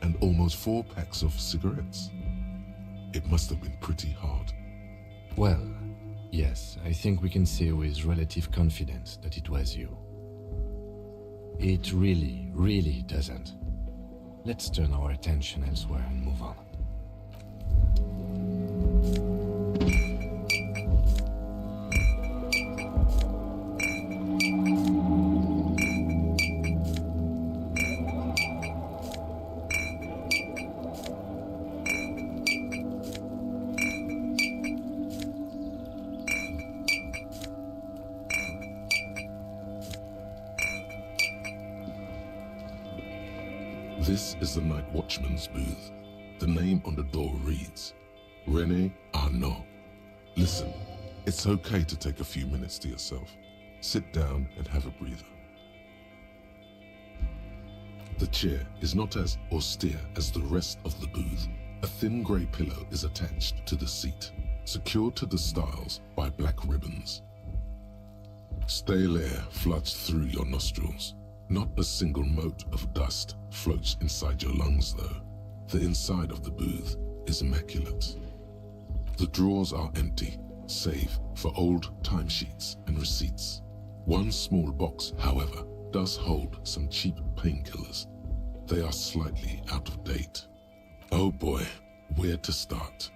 and almost 4 packs of cigarettes. It must have been pretty hard. Well, yes, I think we can say with relative confidence that it was you. It really doesn't. Let's turn our attention elsewhere and move on. This is the night watchman's booth. The name on the door reads, René Arnaud. Listen, it's okay to take a few minutes to yourself. Sit down and have a breather. The chair is not as austere as the rest of the booth. A thin grey pillow is attached to the seat, secured to the stiles by black ribbons. Stale air floods through your nostrils. Not a single mote of dust floats inside your lungs, though. The inside of the booth is immaculate. The drawers are empty, save for old timesheets and receipts. One small box, however, does hold some cheap painkillers. They are slightly out of date. Oh boy, where to start?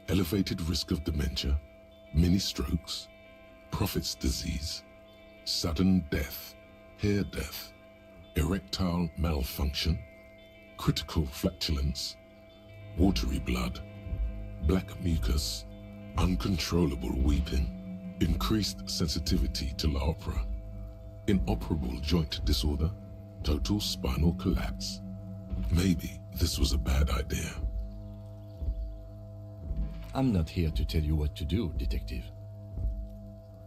Elevated risk of dementia, mini strokes, prophet's disease, sudden death, hair death, erectile malfunction, critical flatulence, watery blood, black mucus, uncontrollable weeping, increased sensitivity to la opera, inoperable joint disorder, total spinal collapse. Maybe this was a bad idea. I'm not here to tell you what to do, detective.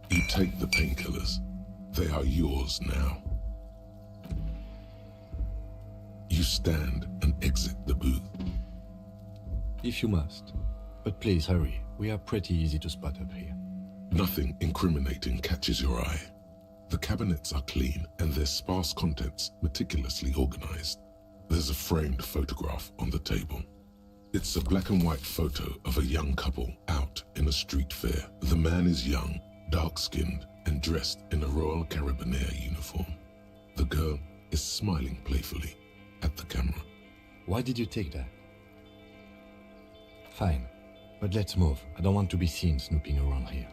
You take the painkillers. They are yours now. You stand and exit the booth. If you must. But please hurry. We are pretty easy to spot up here. Nothing incriminating catches your eye. The cabinets are clean and their sparse contents meticulously organized. There's a framed photograph on the table. It's a black and white photo of a young couple out in a street fair. The man is young, dark-skinned, and dressed in a Royal Carabinieri uniform. The girl is smiling playfully at the camera. Why did you take that? Fine, but let's move. I don't want to be seen snooping around here.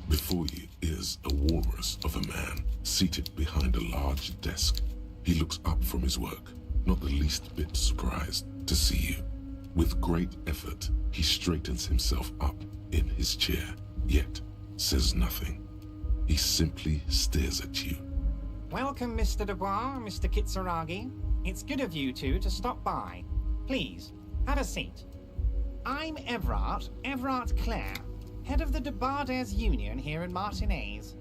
Before you is a walrus of a man seated behind a large desk. He looks up from his work, not the least bit surprised to see you. With great effort, he straightens himself up in his chair, yet says nothing. He simply stares at you. Welcome, Mr. Dubois, Mr. Kitsuragi. It's good of you two to stop by. Please, have a seat. I'm Everard Clare, head of the Debarders Union here in Martinez.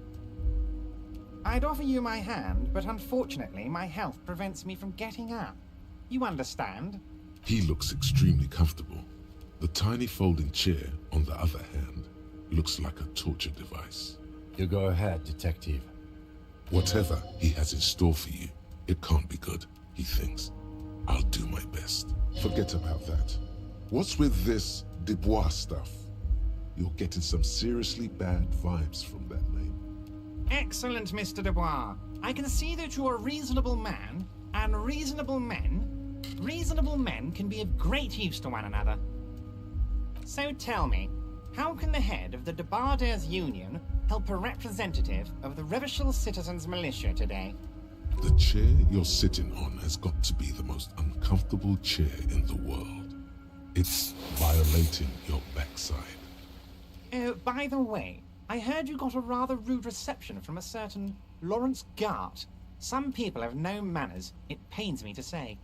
I'd offer you my hand, but unfortunately my health prevents me from getting up. You understand? He looks extremely comfortable. The tiny folding chair, on the other hand, looks like a torture device. You go ahead, detective. Whatever he has in store for you, it can't be good, he thinks. I'll do my best. Forget about that. What's with this Dubois stuff? You're getting some seriously bad vibes from that name. Excellent, Mr. Dubois. I can see that you're a reasonable man, and reasonable men can be of great use to one another. So tell me, how can the head of the Debarders Union help a representative of the Revachol Citizens Militia today? The chair you're sitting on has got to be the most uncomfortable chair in the world. It's violating your backside. Oh, by the way, I heard you got a rather rude reception from a certain Lawrence Gart. Some people have no manners, it pains me to say.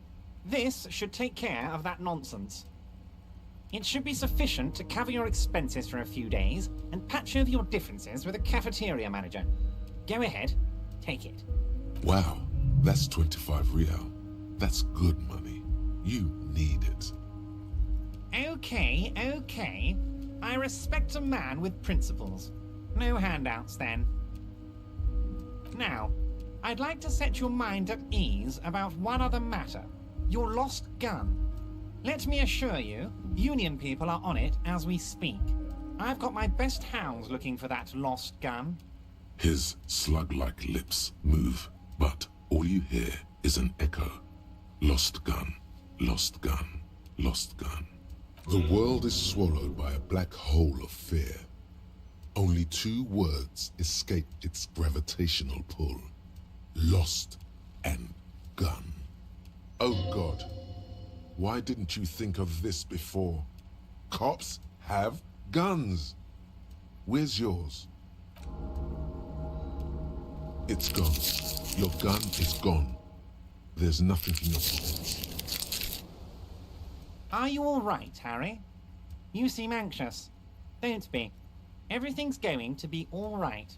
This should take care of that nonsense. It should be sufficient to cover your expenses for a few days and patch over your differences with a cafeteria manager. Go ahead, take it. Wow, that's 25 real. That's good money. You need it. Okay. I respect a man with principles. No handouts, then. Now, I'd like to set your mind at ease about one other matter. Your lost gun. Let me assure you, Union people are on it as we speak. I've got my best hounds looking for that lost gun. His slug-like lips move, but all you hear is an echo. Lost gun, lost gun, lost gun. The world is swallowed by a black hole of fear. Only two words escape its gravitational pull. Lost and gun. Oh God, why didn't you think of this before? Cops have guns. Where's yours? It's gone. Your gun is gone. There's nothing in your pockets. Are you all right, Harry? You seem anxious. Don't be. Everything's going to be all right.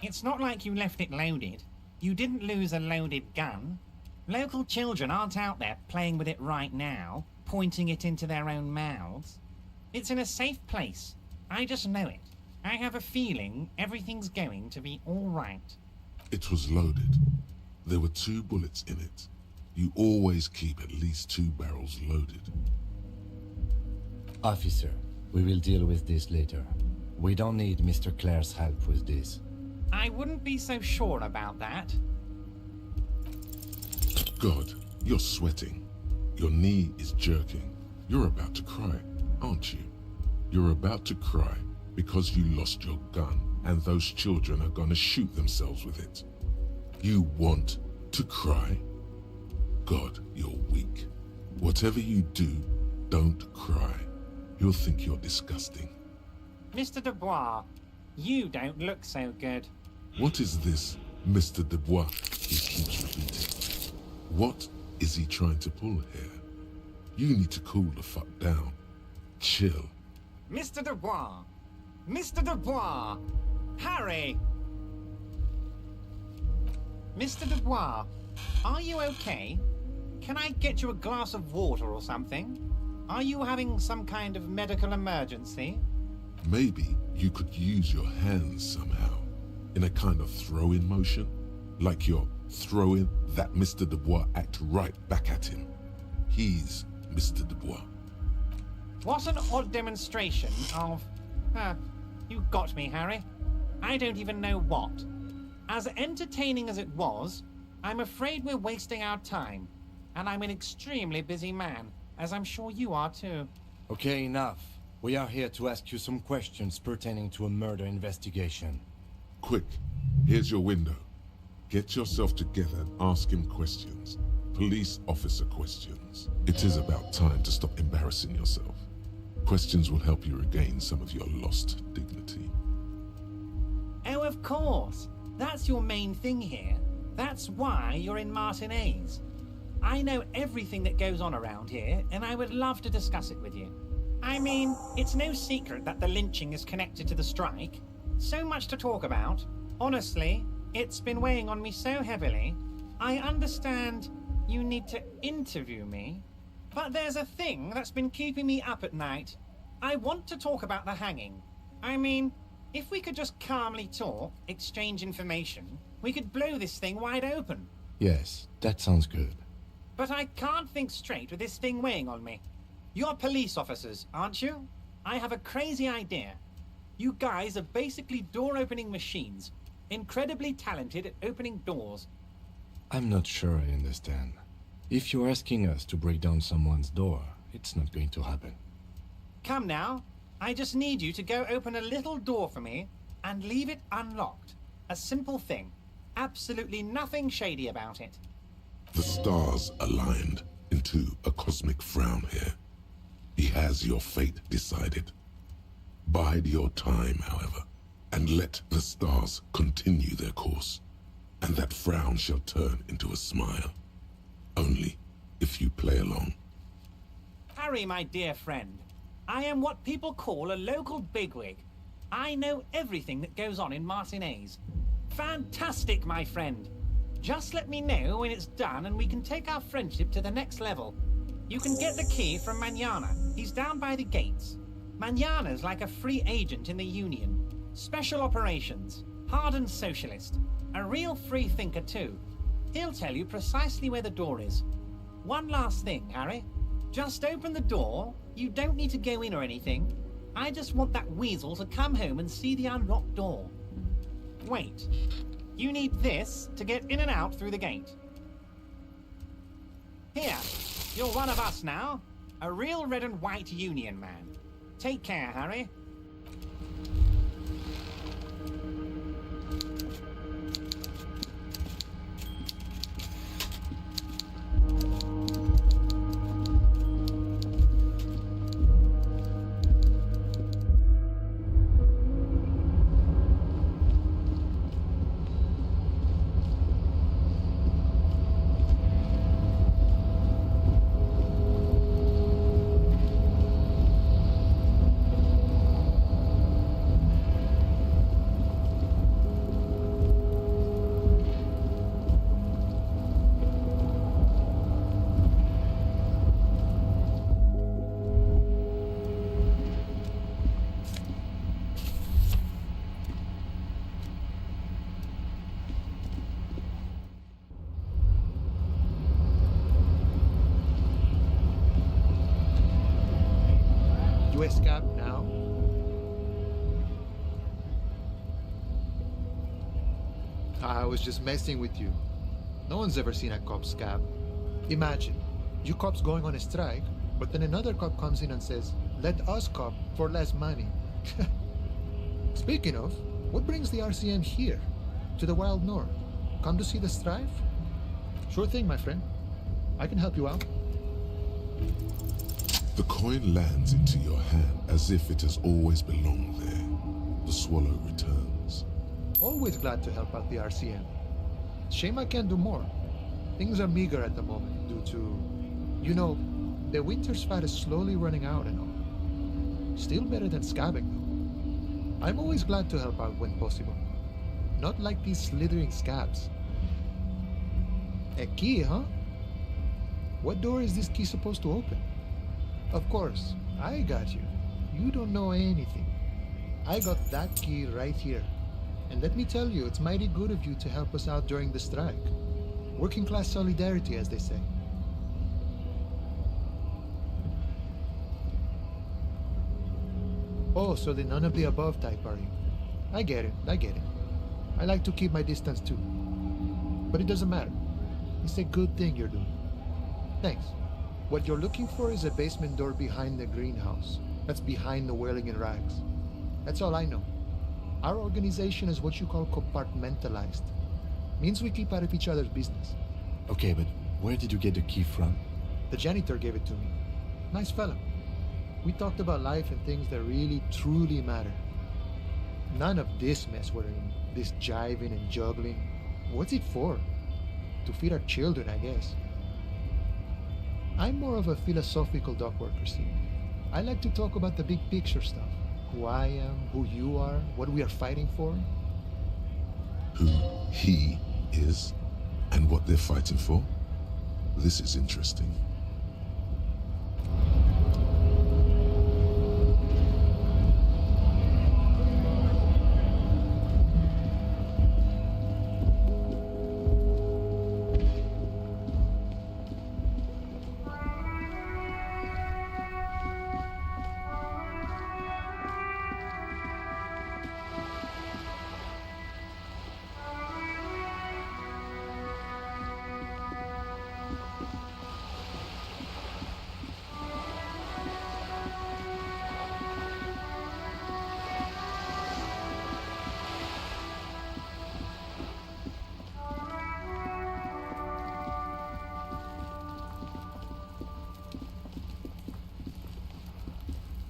It's not like you left it loaded. You didn't lose a loaded gun. Local children aren't out there playing with it right now, pointing it into their own mouths. It's in a safe place. I just know it. I have a feeling everything's going to be all right. It was loaded. There were 2 bullets in it. You always keep at least 2 barrels loaded. Officer, we will deal with this later. We don't need Mr. Clare's help with this. I wouldn't be so sure about that. God, you're sweating. Your knee is jerking. You're about to cry, aren't you? You're about to cry because you lost your gun and those children are gonna shoot themselves with it. You want to cry? God, you're weak. Whatever you do, don't cry. He'll think you're disgusting. Mr. Dubois, you don't look so good. What is this, Mr. Dubois? He keeps repeating. What is he trying to pull here? You need to cool the fuck down. Chill. Mr. Dubois! Mr. Dubois! Harry! Mr. Dubois, are you okay? Can I get you a glass of water or something? Are you having some kind of medical emergency? Maybe you could use your hands somehow, in a kind of throw-in motion, like you're throwing that Mr. Dubois act right back at him. He's Mr. Dubois. What an odd demonstration of... you got me, Harry. I don't even know what. As entertaining as it was, I'm afraid we're wasting our time. And I'm an extremely busy man, as I'm sure you are too. Okay, enough. We are here to ask you some questions pertaining to a murder investigation. Quick, here's your window. Get yourself together and ask him questions. Police officer questions. It is about time to stop embarrassing yourself. Questions will help you regain some of your lost dignity. Oh, of course. That's your main thing here. That's why you're in Martinez. I know everything that goes on around here, and I would love to discuss it with you. I mean, it's no secret that the lynching is connected to the strike. So much to talk about. Honestly, it's been weighing on me so heavily. I understand you need to interview me, but there's a thing that's been keeping me up at night. I want to talk about the hanging. I mean, if we could just calmly talk, exchange information, we could blow this thing wide open. Yes, that sounds good. But I can't think straight with this thing weighing on me. You're police officers, aren't you? I have a crazy idea. You guys are basically door-opening machines, incredibly talented at opening doors. I'm not sure I understand. If you're asking us to break down someone's door, it's not going to happen. Come now. I just need you to go open a little door for me and leave it unlocked. A simple thing. Absolutely nothing shady about it. The stars aligned into a cosmic frown here. He has your fate decided. Bide your time, however, and let the stars continue their course, and that frown shall turn into a smile. Only if you play along. Harry, my dear friend, I am what people call a local bigwig. I know everything that goes on in Martinez. Fantastic, my friend. Just let me know when it's done and we can take our friendship to the next level. You can get the key from Manana. He's down by the gates. Manana's like a free agent in the Union. Special operations. Hardened socialist. A real free thinker too. He'll tell you precisely where the door is. One last thing, Harry. Just open the door. You don't need to go in or anything. I just want that weasel to come home and see the unlocked door. Wait. You need this to get in and out through the gate. Here, you're one of us now. A real red and white Union man. Take care, Harry. US cab now. I was just messing with you. No one's ever seen a cop's cab. Imagine, you cops going on a strike, but then another cop comes in and says, Let us cop for less money. Speaking of, what brings the RCM here? To the Wild North? Come to see the strife? Sure thing, my friend. I can help you out. The coin lands into your hand as if it has always belonged there. The swallow returns. Always glad to help out the RCM. Shame I can't do more. Things are meager at the moment due to, you know, the winter's fat is slowly running out and all. Still better than scabbing though. I'm always glad to help out when possible. Not like these slithering scabs. A key, huh? What door is this key supposed to open? Of course, I got you. You don't know anything. I got that key right here. And let me tell you, it's mighty good of you to help us out during the strike. Working class solidarity, as they say. Oh, so the none of the above type, are you? I get it, I get it. I like to keep my distance too. But it doesn't matter. It's a good thing you're doing. Thanks. What you're looking for is a basement door behind the greenhouse. That's behind the Wailing in Rags. That's all I know. Our organization is what you call compartmentalized. Means we keep out of each other's business. Okay, but where did you get the key from? The janitor gave it to me. Nice fella. We talked about life and things that really, truly matter. None of this mess we're in, this jiving and juggling. What's it for? To feed our children, I guess. I'm more of a philosophical dock worker, see. I like to talk about the big picture stuff. Who I am, who you are, what we are fighting for. Who he is and what they're fighting for? This is interesting.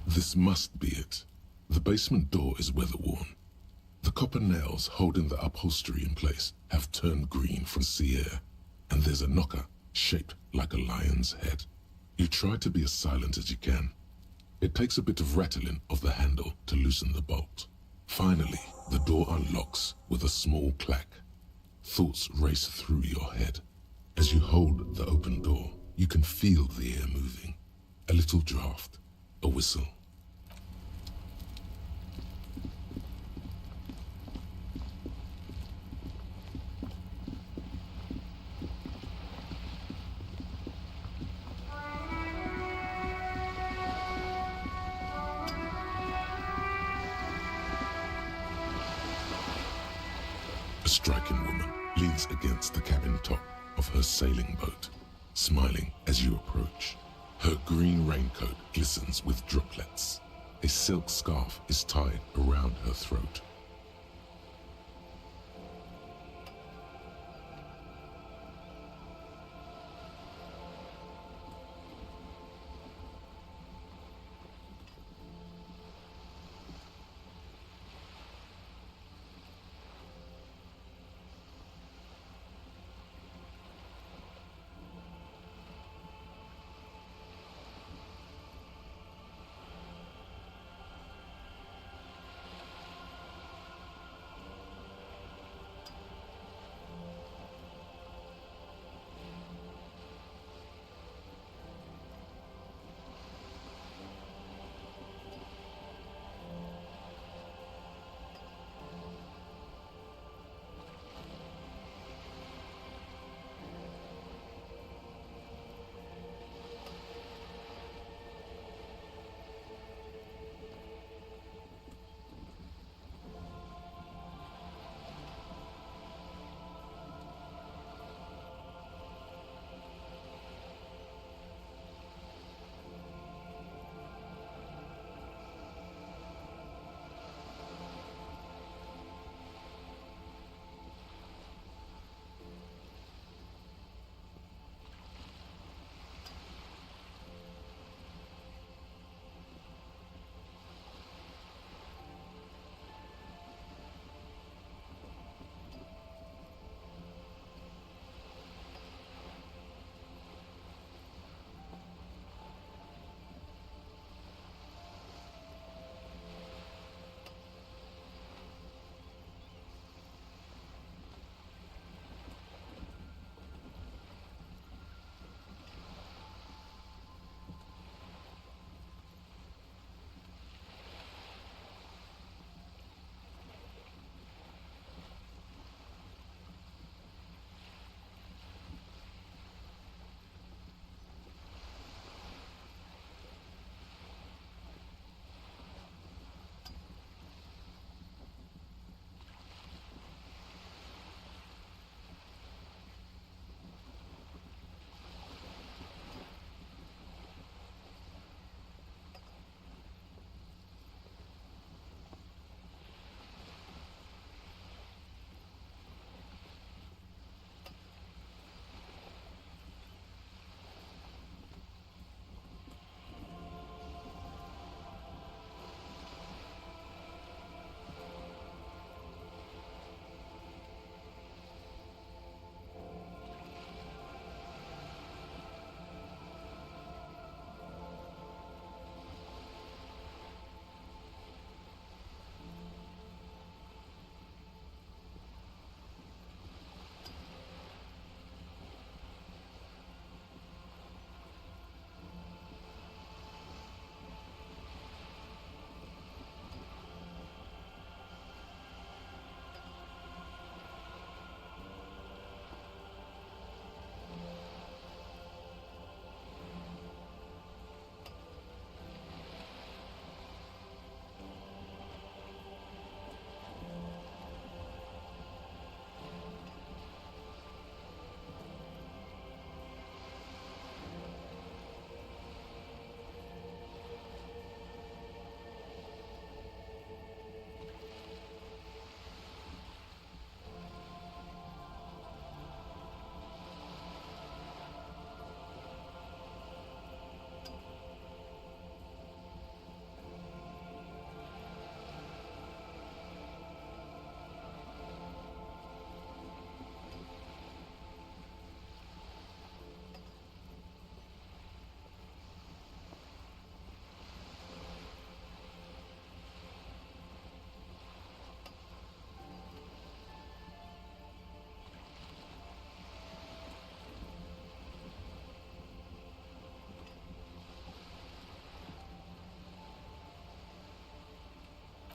This must be it. The basement door is weather-worn. The copper nails holding the upholstery in place have turned green from sea air, and there's a knocker shaped like a lion's head. You try to be as silent as you can. It takes a bit of rattling of the handle to loosen the bolt. Finally, the door unlocks with a small clack. Thoughts race through your head. As you hold the open door, you can feel the air moving. A little draft, a whistle. A striking woman leans against the cabin top of her sailing boat, smiling as you approach. Her green raincoat glistens with droplets. A silk scarf is tied around her throat.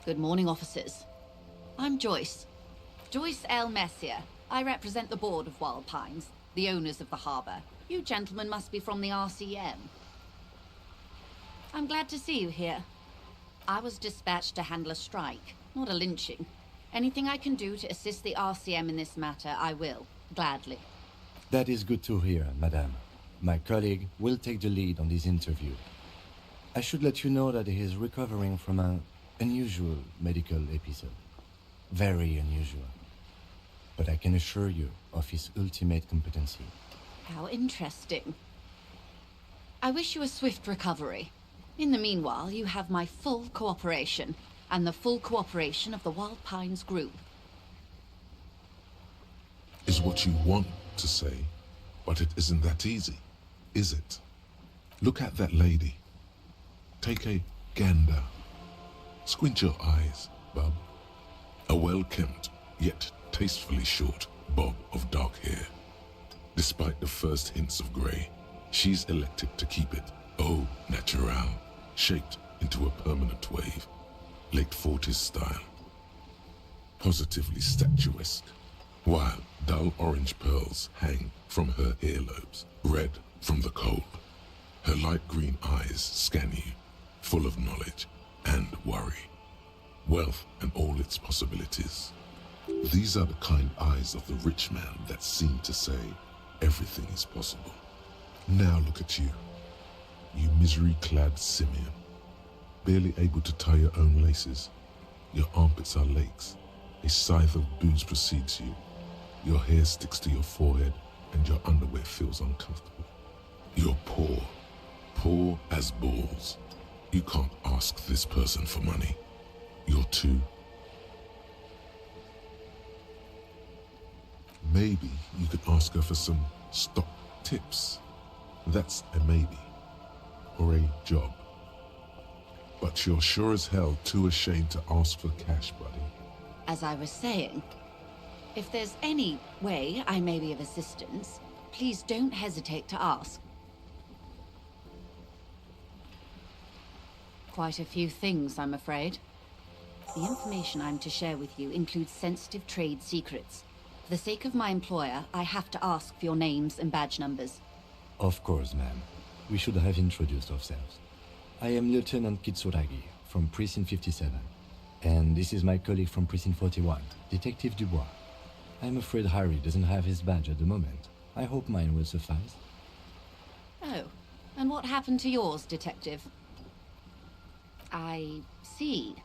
Good morning, officers. I'm Joyce. Joyce L. Messier. I represent the board of Wild Pines, the owners of the harbour. You gentlemen must be from the RCM. I'm glad to see you here. I was dispatched to handle a strike, not a lynching. Anything I can do to assist the RCM in this matter, I will, gladly. That is good to hear, madame. My colleague will take the lead on this interview. I should let you know that he is recovering from an unusual medical episode. Very unusual. But I can assure you of his ultimate competency. How interesting. I wish you a swift recovery. In the meanwhile, you have my full cooperation, and the full cooperation of the Wild Pines group. Is what you want to say, but it isn't that easy, is it? Look at that lady. Take a gander. Squint your eyes, bub. A well-kempt, yet tastefully short bob of dark hair. Despite the first hints of grey, she's elected to keep it au naturel, shaped into a permanent wave, late 40s style. Positively statuesque, while dull orange pearls hang from her earlobes, red from the cold. Her light green eyes scan you, full of knowledge and worry. Wealth and all its possibilities. These are the kind eyes of the rich man that seem to say everything is possible. Now look at you, you misery-clad simian, barely able to tie your own laces. Your armpits are lakes. A scythe of booze precedes you. Your hair sticks to your forehead and your underwear feels uncomfortable. You're poor, poor as balls. You can't ask this person for money. You're too. Maybe you could ask her for some stock tips. That's a maybe. Or a job. But you're sure as hell too ashamed to ask for cash, buddy. As I was saying, if there's any way I may be of assistance, please don't hesitate to ask. Quite a few things, I'm afraid. The information I'm to share with you includes sensitive trade secrets. For the sake of my employer, I have to ask for your names and badge numbers. Of course, ma'am. We should have introduced ourselves. I am Lieutenant Kitsuragi from Precinct 57. And this is my colleague from Precinct 41, Detective Dubois. I'm afraid Harry doesn't have his badge at the moment. I hope mine will suffice. Oh, and what happened to yours, Detective? I see.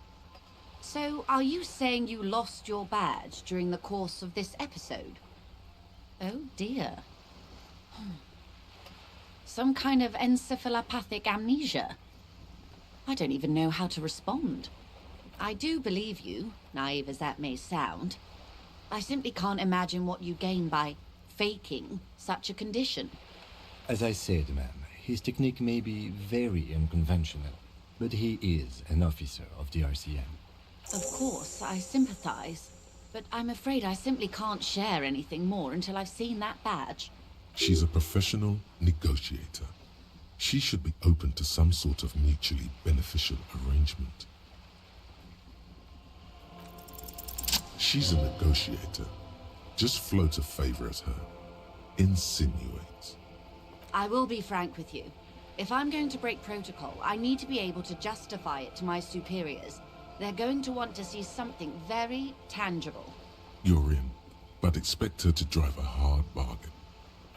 So, are you saying you lost your badge during the course of this episode? Oh dear. Some kind of encephalopathic amnesia. I don't even know how to respond. I do believe you, naive as that may sound. I simply can't imagine what you gain by faking such a condition. As I said, ma'am, his technique may be very unconventional, but he is an officer of the RCM. Of course, I sympathize, but I'm afraid I simply can't share anything more until I've seen that badge. She's a professional negotiator. She should be open to some sort of mutually beneficial arrangement. She's a negotiator. Just float a favor at her. Insinuates. I will be frank with you. If I'm going to break protocol, I need to be able to justify it to my superiors. They're going to want to see something very tangible. You're in, but expect her to drive a hard bargain.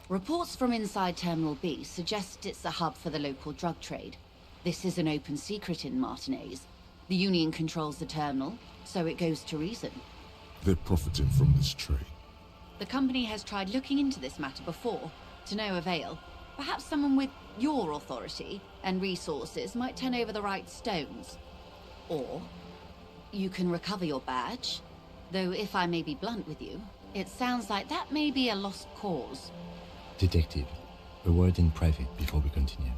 Reports from inside Terminal B suggest it's a hub for the local drug trade. This is an open secret in Martinez. The Union controls the terminal, so it goes to reason. They're profiting from this trade. The company has tried looking into this matter before, to no avail. Perhaps someone with your authority and resources might turn over the right stones. Or you can recover your badge, though if I may be blunt with you, it sounds like that may be a lost cause. Detective, a word in private before we continue.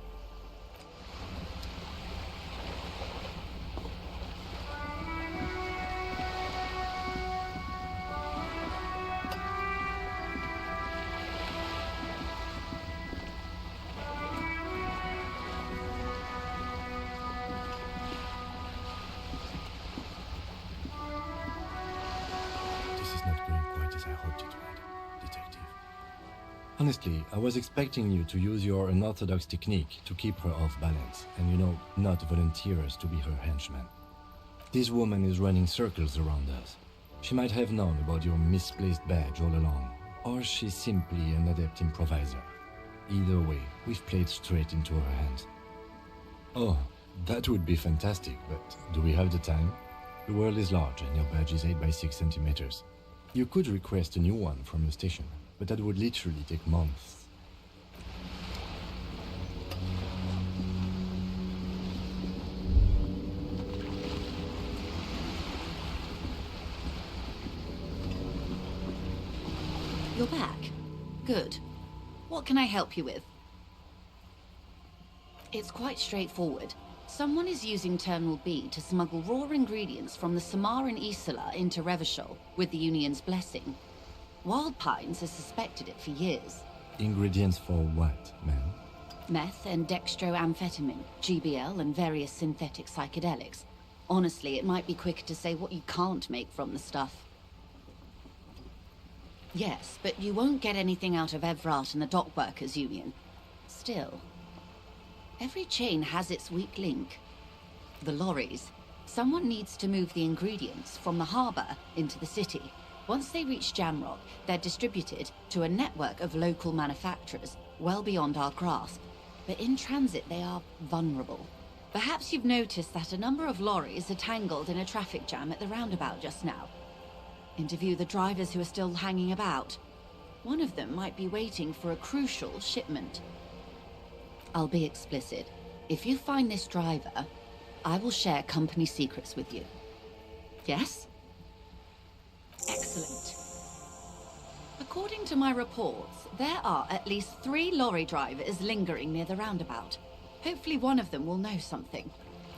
Honestly, I was expecting you to use your unorthodox technique to keep her off balance, and not volunteer us to be her henchmen. This woman is running circles around us. She might have known about your misplaced badge all along, or she's simply an adept improviser. Either way, we've played straight into her hands. Oh, that would be fantastic, but do we have the time? The world is large and your badge is 8 by 6 centimeters. You could request a new one from the station, but that would literally take months. You're back. Good. What can I help you with? It's quite straightforward. Someone is using Terminal B to smuggle raw ingredients from the Samaran Isola into Revachol with the Union's blessing. Wild Pines has suspected it for years. Ingredients for what, ma'am? Meth and dextroamphetamine, GBL, and various synthetic psychedelics. Honestly, it might be quicker to say what you can't make from the stuff. Yes, but you won't get anything out of Evrat and the Dock Workers Union. Still, every chain has its weak link. The lorries. Someone needs to move the ingredients from the harbor into the city. Once they reach Jamrock, they're distributed to a network of local manufacturers, well beyond our grasp. But in transit, they are vulnerable. Perhaps you've noticed that a number of lorries are tangled in a traffic jam at the roundabout just now. Interview the drivers who are still hanging about. One of them might be waiting for a crucial shipment. I'll be explicit. If you find this driver, I will share company secrets with you. Yes? Excellent. According to my reports, there are at least 3 lorry drivers lingering near the roundabout. Hopefully one of them will know something.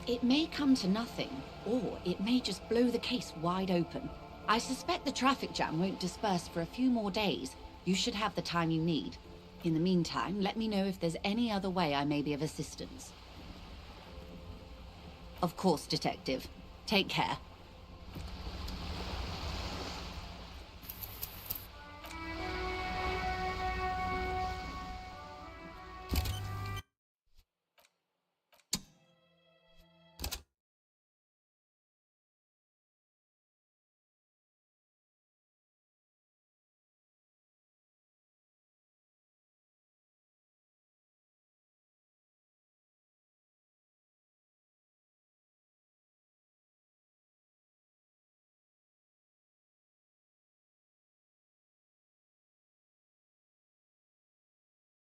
It may come to nothing, or it may just blow the case wide open. I suspect the traffic jam won't disperse for a few more days. You should have the time you need. In the meantime, let me know if there's any other way I may be of assistance. Of course, Detective. Take care.